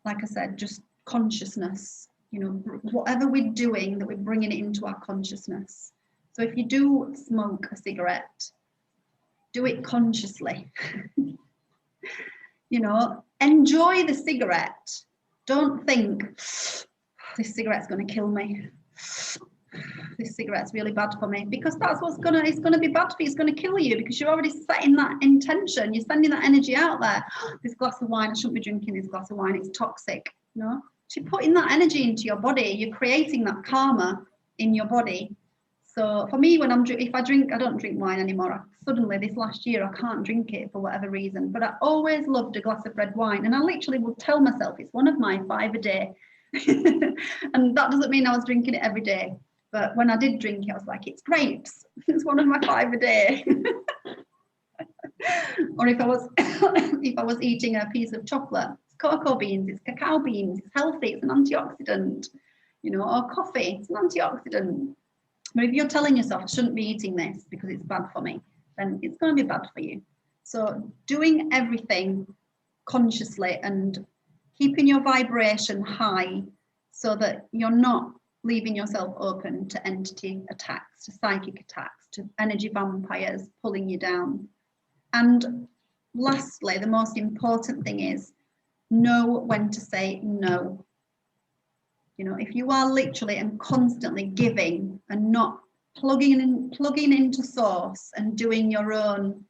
like I said, just consciousness. You know, whatever we're doing, that we're bringing it into our consciousness. So if you do smoke a cigarette, do it consciously. You know, enjoy the cigarette. Don't think, this cigarette's going to kill me. This cigarette's really bad for me, because that's what's it's going to be bad for you. It's going to kill you, because you're already setting that intention. You're sending that energy out there. This glass of wine, I shouldn't be drinking this glass of wine. It's toxic. You know, so you're putting that energy into your body. You're creating that karma in your body. So for me, when if I drink, I don't drink wine anymore. Suddenly this last year, I can't drink it for whatever reason, but I always loved a glass of red wine, and I literally would tell myself it's one of my 5 a day. And that doesn't mean I was drinking it every day, but when I did drink it, I was like, it's grapes. It's one of my 5 a day. Or if I was eating a piece of chocolate, it's cocoa beans, it's cacao beans, it's healthy, it's an antioxidant. You know, or coffee, it's an antioxidant. But if you're telling yourself I shouldn't be eating this because it's bad for me, then it's going to be bad for you. So doing everything consciously and keeping your vibration high, so that you're not leaving yourself open to entity attacks, to psychic attacks, to energy vampires pulling you down. And lastly, the most important thing is know when to say no. You know, if you are literally and constantly giving and not plugging into source and doing your own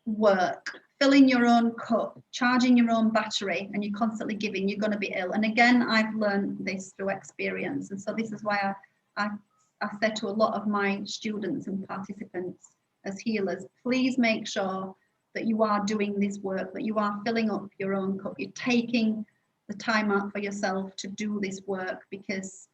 work, filling your own cup, charging your own battery, and you're constantly giving, you're going to be ill. And again, I've learned this through experience. And so this is why I said to a lot of my students and participants as healers, please make sure that you are doing this work, that you are filling up your own cup, you're taking the time out for yourself to do this work. Because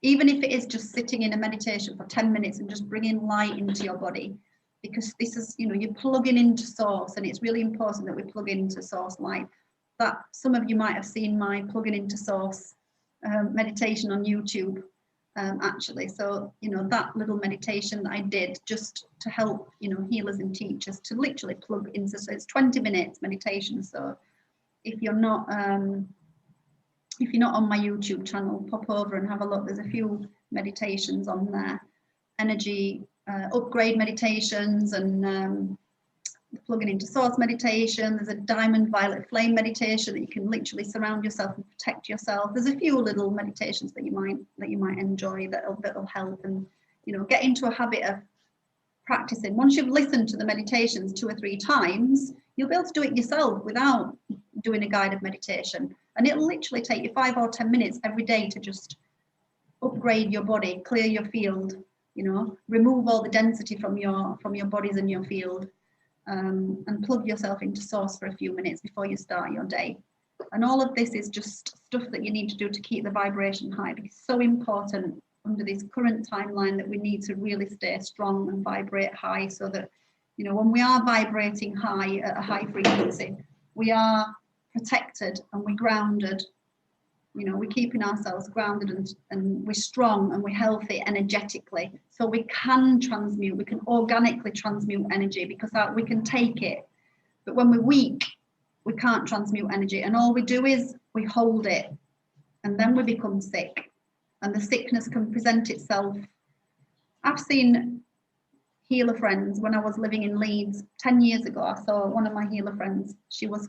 even if it is just sitting in a meditation for 10 minutes and just bringing light into your body, because this is, you know, you're plugging into source, and it's really important that we plug into source light. That some of you might have seen my plugging into source meditation on YouTube, actually. So, you know, that little meditation that I did just to help, you know, healers and teachers to literally plug into, so it's 20 minutes meditation. So if you're not on my YouTube channel, pop over and have a look. There's a few meditations on there, energy upgrade meditations, and the plugging into source meditation. There's a diamond violet flame meditation that you can literally surround yourself and protect yourself. There's a few little meditations that you might enjoy that'll help, and get into a habit of practicing. Once you've listened to the meditations 2 or 3 times, you'll be able to do it yourself without doing a guided meditation, and it'll literally take you 5 or 10 minutes every day to just upgrade your body, clear your field, remove all the density from your bodies and your field, and plug yourself into source for a few minutes before you start your day. And all of this is just stuff that you need to do to keep the vibration high, because it's so important under this current timeline that we need to really stay strong and vibrate high, so that when we are vibrating high at a high frequency, we are protected and we're grounded. We're keeping ourselves grounded, and we're strong and we're healthy energetically, so we can transmute, we can organically transmute energy, because we can take it. But when we're weak, we can't transmute energy, and all we do is we hold it, and then we become sick, and the sickness can present itself. I've seen healer friends when I was living in Leeds 10 years ago. I saw one of my healer friends. She was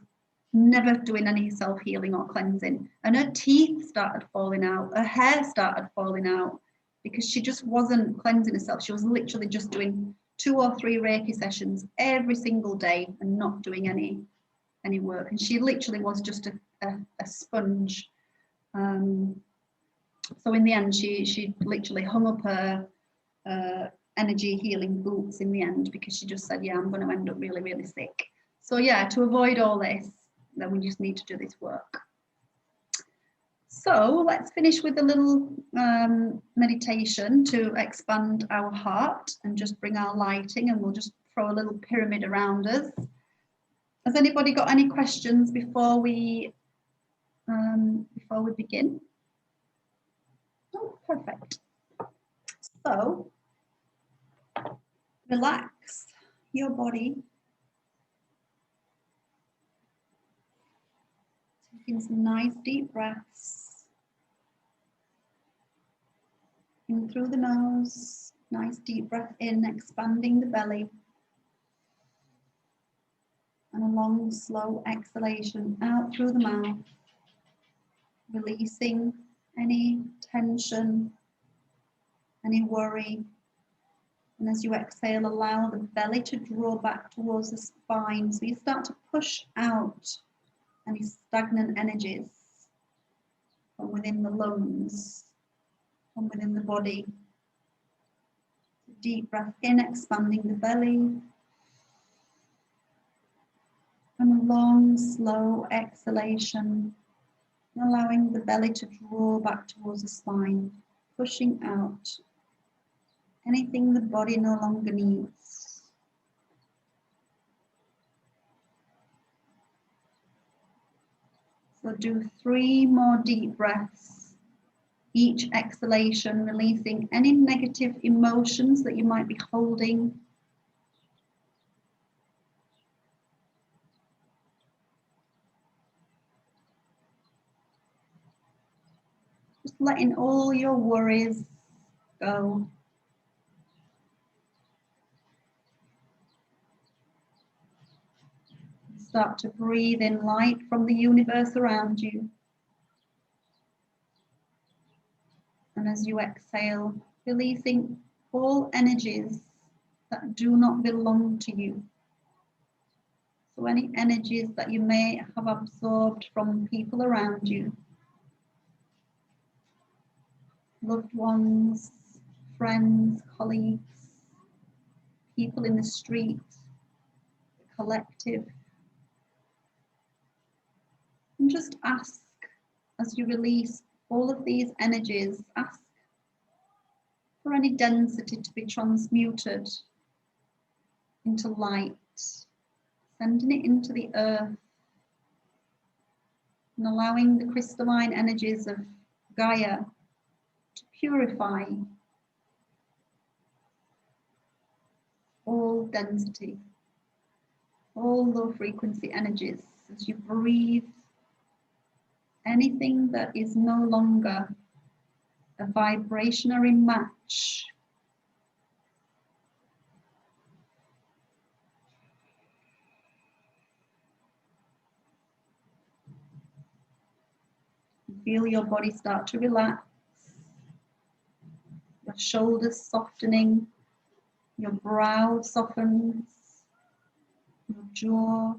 never doing any self-healing or cleansing, and her teeth started falling out, her hair started falling out, because she just wasn't cleansing herself. She was literally just doing 2 or 3 Reiki sessions every single day and not doing any work, and she literally was just a sponge. So in the end, she literally hung up her energy healing boots in the end, because she just said, yeah, I'm going to end up really, really sick. So yeah, to avoid all this, then we just need to do this work. So let's finish with a little meditation to expand our heart and just bring our lighting, and we'll just throw a little pyramid around us. Has anybody got any questions before we begin? Oh, perfect. So relax your body. Taking some nice deep breaths in through the nose. Nice deep breath in, expanding the belly. And a long, slow exhalation out through the mouth, releasing any tension, any worry. And as you exhale, allow the belly to draw back towards the spine. So you start to push out any stagnant energies from within the lungs, from within the body. Deep breath in, expanding the belly. And a long, slow exhalation, allowing the belly to draw back towards the spine, pushing out anything the body no longer needs. So do 3 more deep breaths. Each exhalation, releasing any negative emotions that you might be holding. Just letting all your worries go. Start to breathe in light from the universe around you. And as you exhale, releasing all energies that do not belong to you. So any energies that you may have absorbed from people around you, loved ones, friends, colleagues, people in the street, the collective. And just ask, as you release all of these energies, ask for any density to be transmuted into light, sending it into the earth, and allowing the crystalline energies of Gaia to purify all density, all low frequency energies. As you breathe, anything that is no longer a vibrationary match feel your body start to relax, your shoulders softening, your brow softens, your jaw,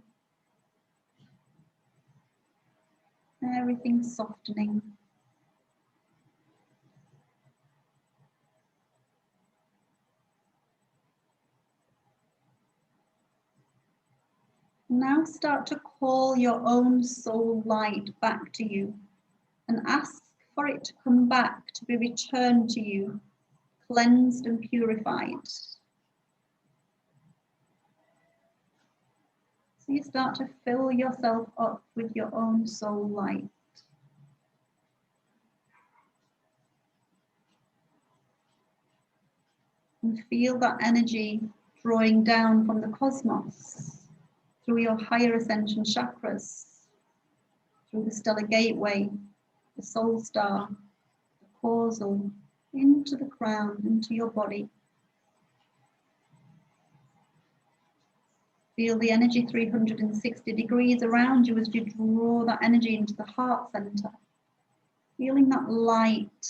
everything softening. Now start to call your own soul light back to you and ask for it to come back, to be returned to you, cleansed and purified. So you start to fill yourself up with your own soul light. And feel that energy drawing down from the cosmos, through your higher ascension chakras, through the stellar gateway, the soul star, the causal, into the crown, into your body. Feel the energy 360 degrees around you as you draw that energy into the heart center. Feeling that light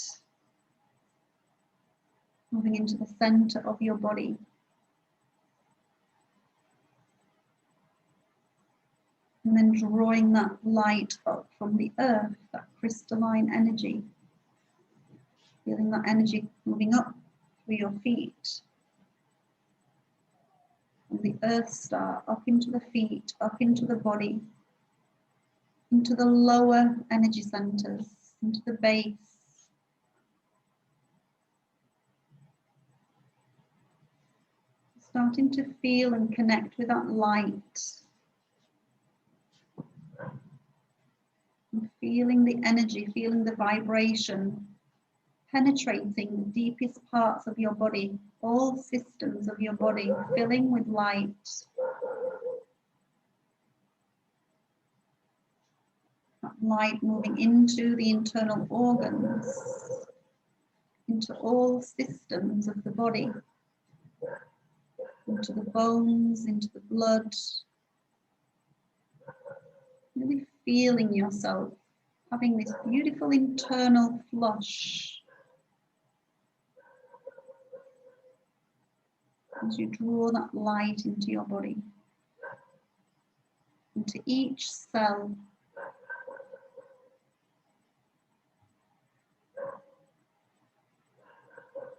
moving into the center of your body. And then drawing that light up from the earth, that crystalline energy. Feeling that energy moving up through your feet. From the earth star up into the feet, up into the body, into the lower energy centers, into the base. Starting to feel and connect with that light. And feeling the energy, feeling the vibration, penetrating the deepest parts of your body, all systems of your body, filling with light. That light moving into the internal organs, into all systems of the body, into the bones, into the blood. Really feeling yourself having this beautiful internal flush as you draw that light into your body, into each cell.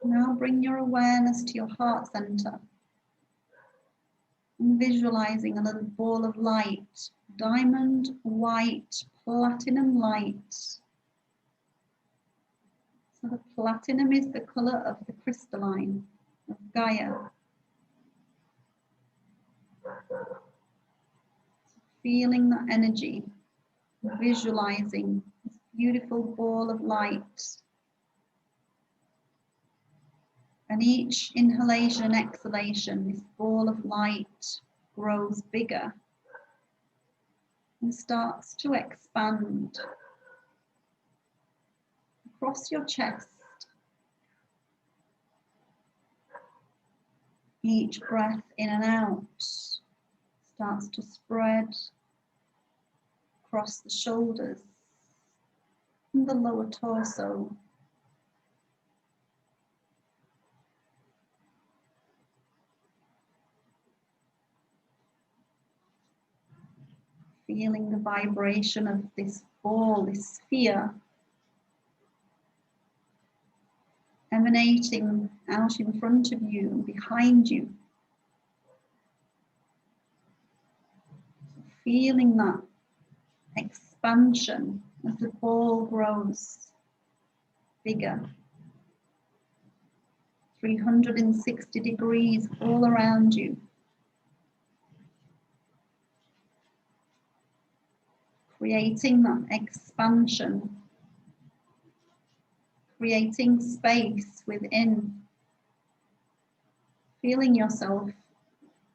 Now bring your awareness to your heart center and visualizing a little ball of light, diamond white, platinum light. So the platinum is the color of the crystalline, of Gaia. Feeling that energy, visualizing this beautiful ball of light. And each inhalation and exhalation, this ball of light grows bigger and starts to expand across your chest. Each breath in and out starts to spread across the shoulders and the lower torso. Feeling the vibration of this ball, this sphere, emanating out in front of you and behind you. Feeling that expansion as the ball grows bigger. 360 degrees all around you. Creating that expansion, creating space within, feeling yourself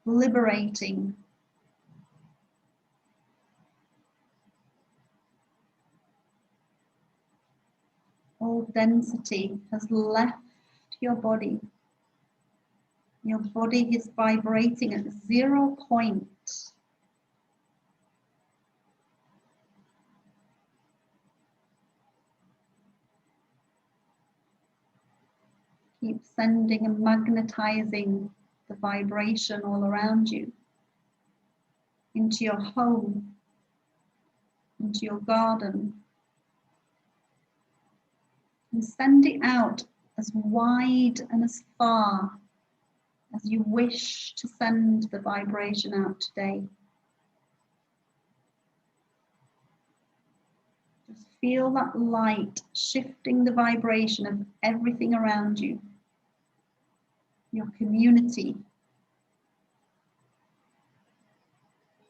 liberating. All density has left your body. Your body is vibrating at 0 point. Keep sending and magnetizing the vibration all around you, into your home, into your garden, and send it out as wide and as far as you wish to send the vibration out today. Just feel that light shifting the vibration of everything around you, your community,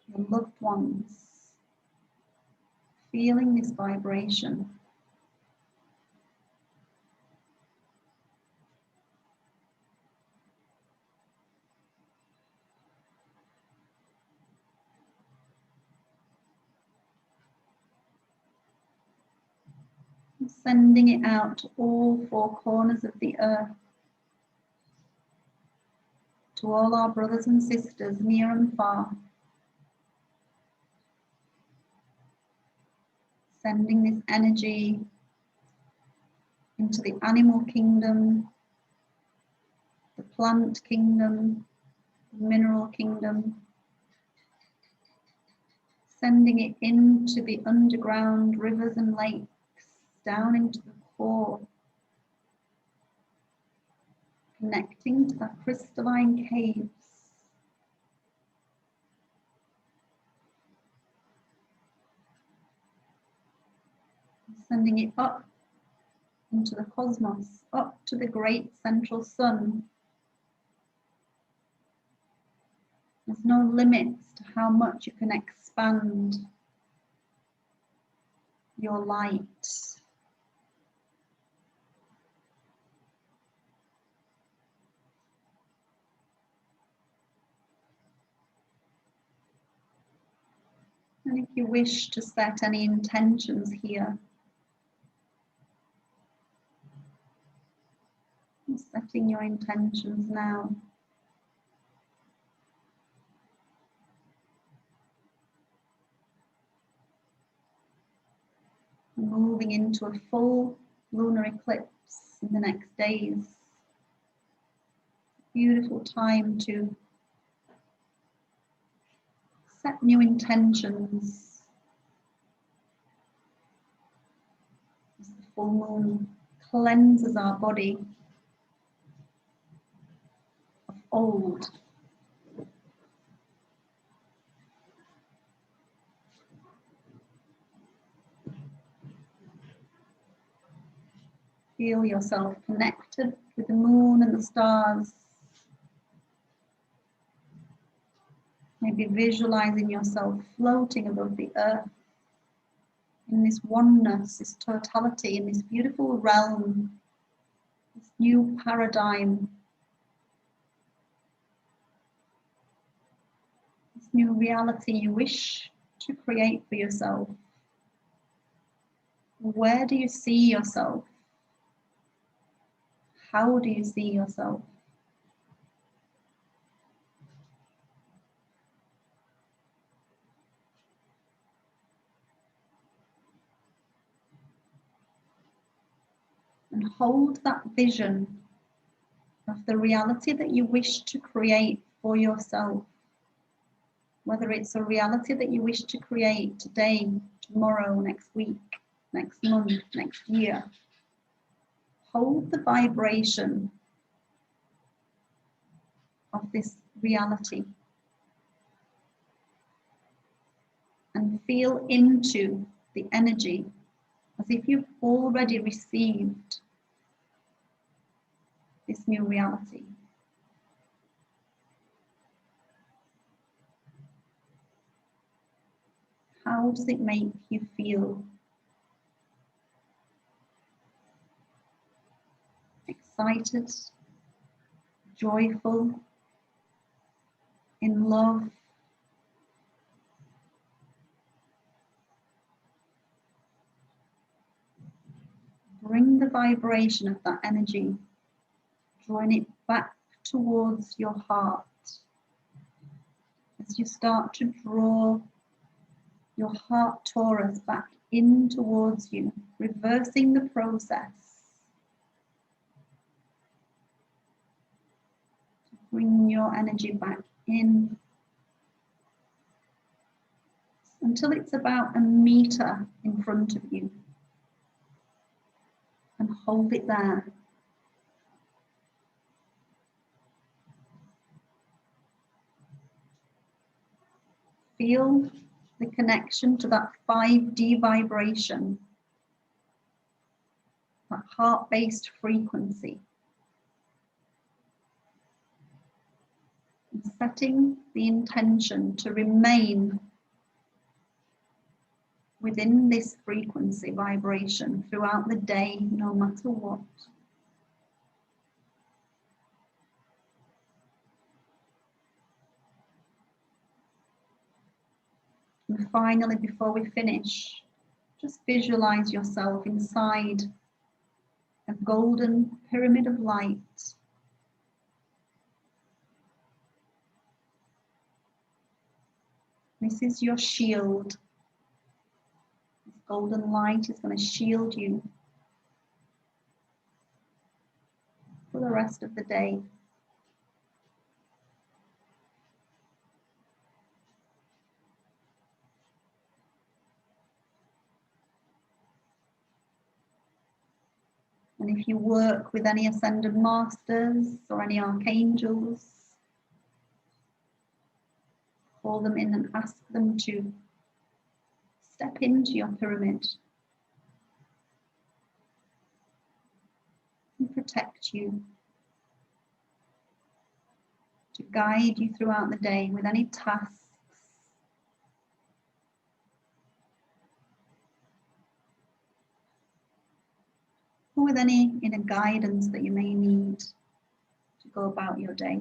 your loved ones, feeling this vibration. Sending it out to all four corners of the earth, to all our brothers and sisters near and far. Sending this energy into the animal kingdom, the plant kingdom, the mineral kingdom. Sending it into the underground rivers and lakes, down into the core, connecting to the crystalline caves. Sending it up into the cosmos, up to the great central sun. There's no limits to how much you can expand your light. And if you wish to set any intentions here, setting your intentions now. Moving into a full lunar eclipse in the next days. Beautiful time to set new intentions. As the full moon cleanses our body of old. Feel yourself connected with the moon and the stars. Maybe visualizing yourself floating above the earth in this oneness, this totality, in this beautiful realm, this new paradigm, this new reality you wish to create for yourself. Where do you see yourself? How do you see yourself? And hold that vision of the reality that you wish to create for yourself. Whether it's a reality that you wish to create today, tomorrow, next week, next month, next year. Hold the vibration of this reality and feel into the energy as if you've already received this new reality. How does it make you feel? Excited, joyful, in love? Bring the vibration of that energy, drawing it back towards your heart. As you start to draw your heart torus back in towards you, reversing the process. Bring your energy back in until it's about 1 meter in front of you, and hold it there. Feel the connection to that 5D vibration, that heart-based frequency. And setting the intention to remain within this frequency vibration throughout the day, no matter what. And finally, before we finish, just visualize yourself inside a golden pyramid of light. This is your shield. This golden light is going to shield you for the rest of the day. And if you work with any ascended masters or any archangels, call them in and ask them to step into your pyramid and protect you, to guide you throughout the day with any tasks, or with any inner guidance that you may need to go about your day.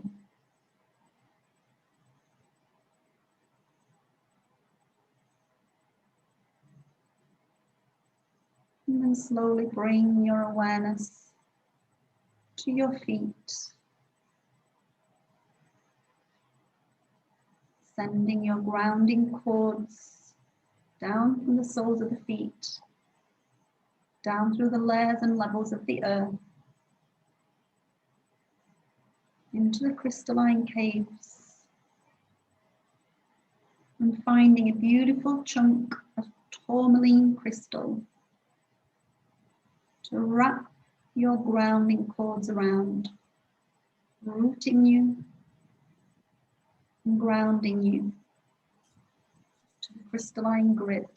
And then slowly bring your awareness to your feet, sending your grounding cords down from the soles of the feet, down through the layers and levels of the earth, into the crystalline caves, and finding a beautiful chunk of tourmaline crystal to wrap your grounding cords around, rooting you and grounding you to the crystalline grid.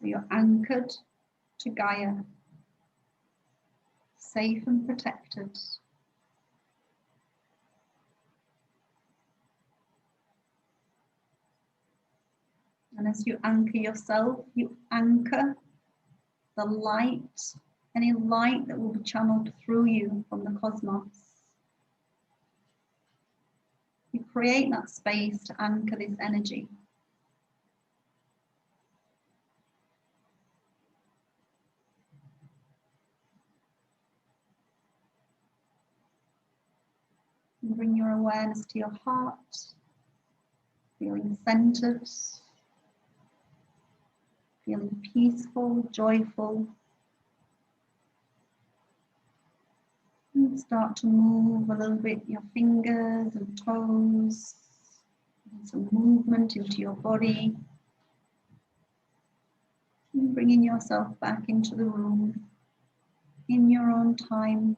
So you're anchored to Gaia, safe and protected. And as you anchor yourself, you anchor the light, any light that will be channeled through you from the cosmos. You create that space to anchor this energy. And bring your awareness to your heart, feeling centered, feeling peaceful, joyful. And start to move a little bit your fingers and toes, and some movement into your body. And bringing yourself back into the room in your own time.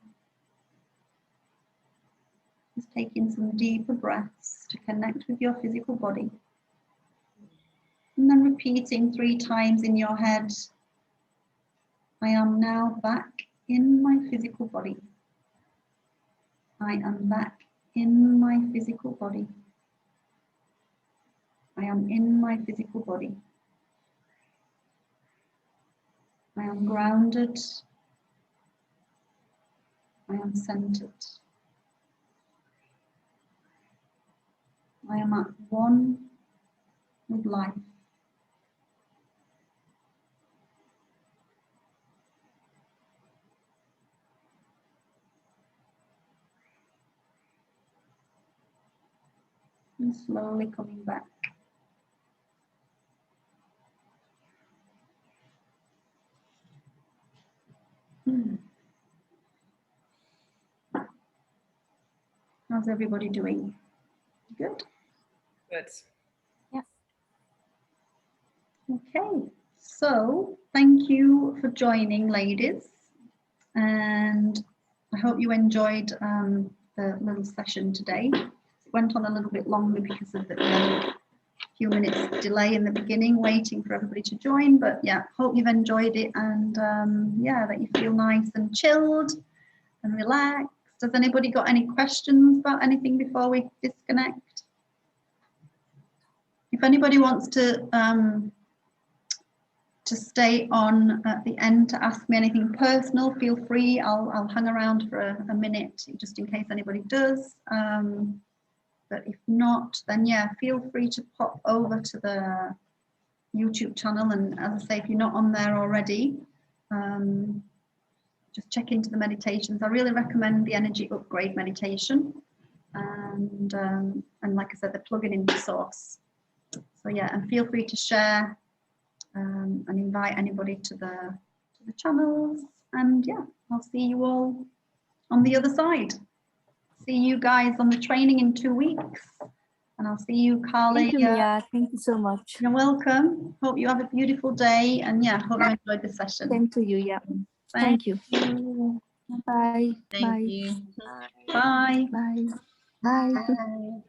Just taking some deeper breaths to connect with your physical body. And then repeating 3 times in your head, I am now back in my physical body. I am back in my physical body. I am in my physical body. I am grounded. I am centered. I am at one with life. And slowly coming back. How's everybody doing? Good. Good. Yes. Okay, so thank you for joining, ladies, and I hope you enjoyed the little session today. It went on a little bit longer because of the few minutes delay in the beginning, waiting for everybody to join, but yeah, hope you've enjoyed it, and yeah, that you feel nice and chilled and relaxed. Has anybody got any questions about anything before we disconnect? If anybody wants to stay on at the end to ask me anything personal, feel free. I'll hang around for a minute just in case anybody does. But if not, then yeah, feel free to pop over to the YouTube channel. And as I say, if you're not on there already, just check into the meditations. I really recommend the Energy Upgrade meditation. And like I said, they're plugging into Source. So yeah, and feel free to share and invite anybody to the channels. And yeah, I'll see you all on the other side. See you guys on the training in 2 weeks. And I'll see you, Carly. Thank you, Mia. Thank you so much. You're welcome. Hope you have a beautiful day. And yeah, hope you enjoyed the session. Same to you, yeah. Thank you. Bye. Thank you. Bye. Bye. Bye. Bye.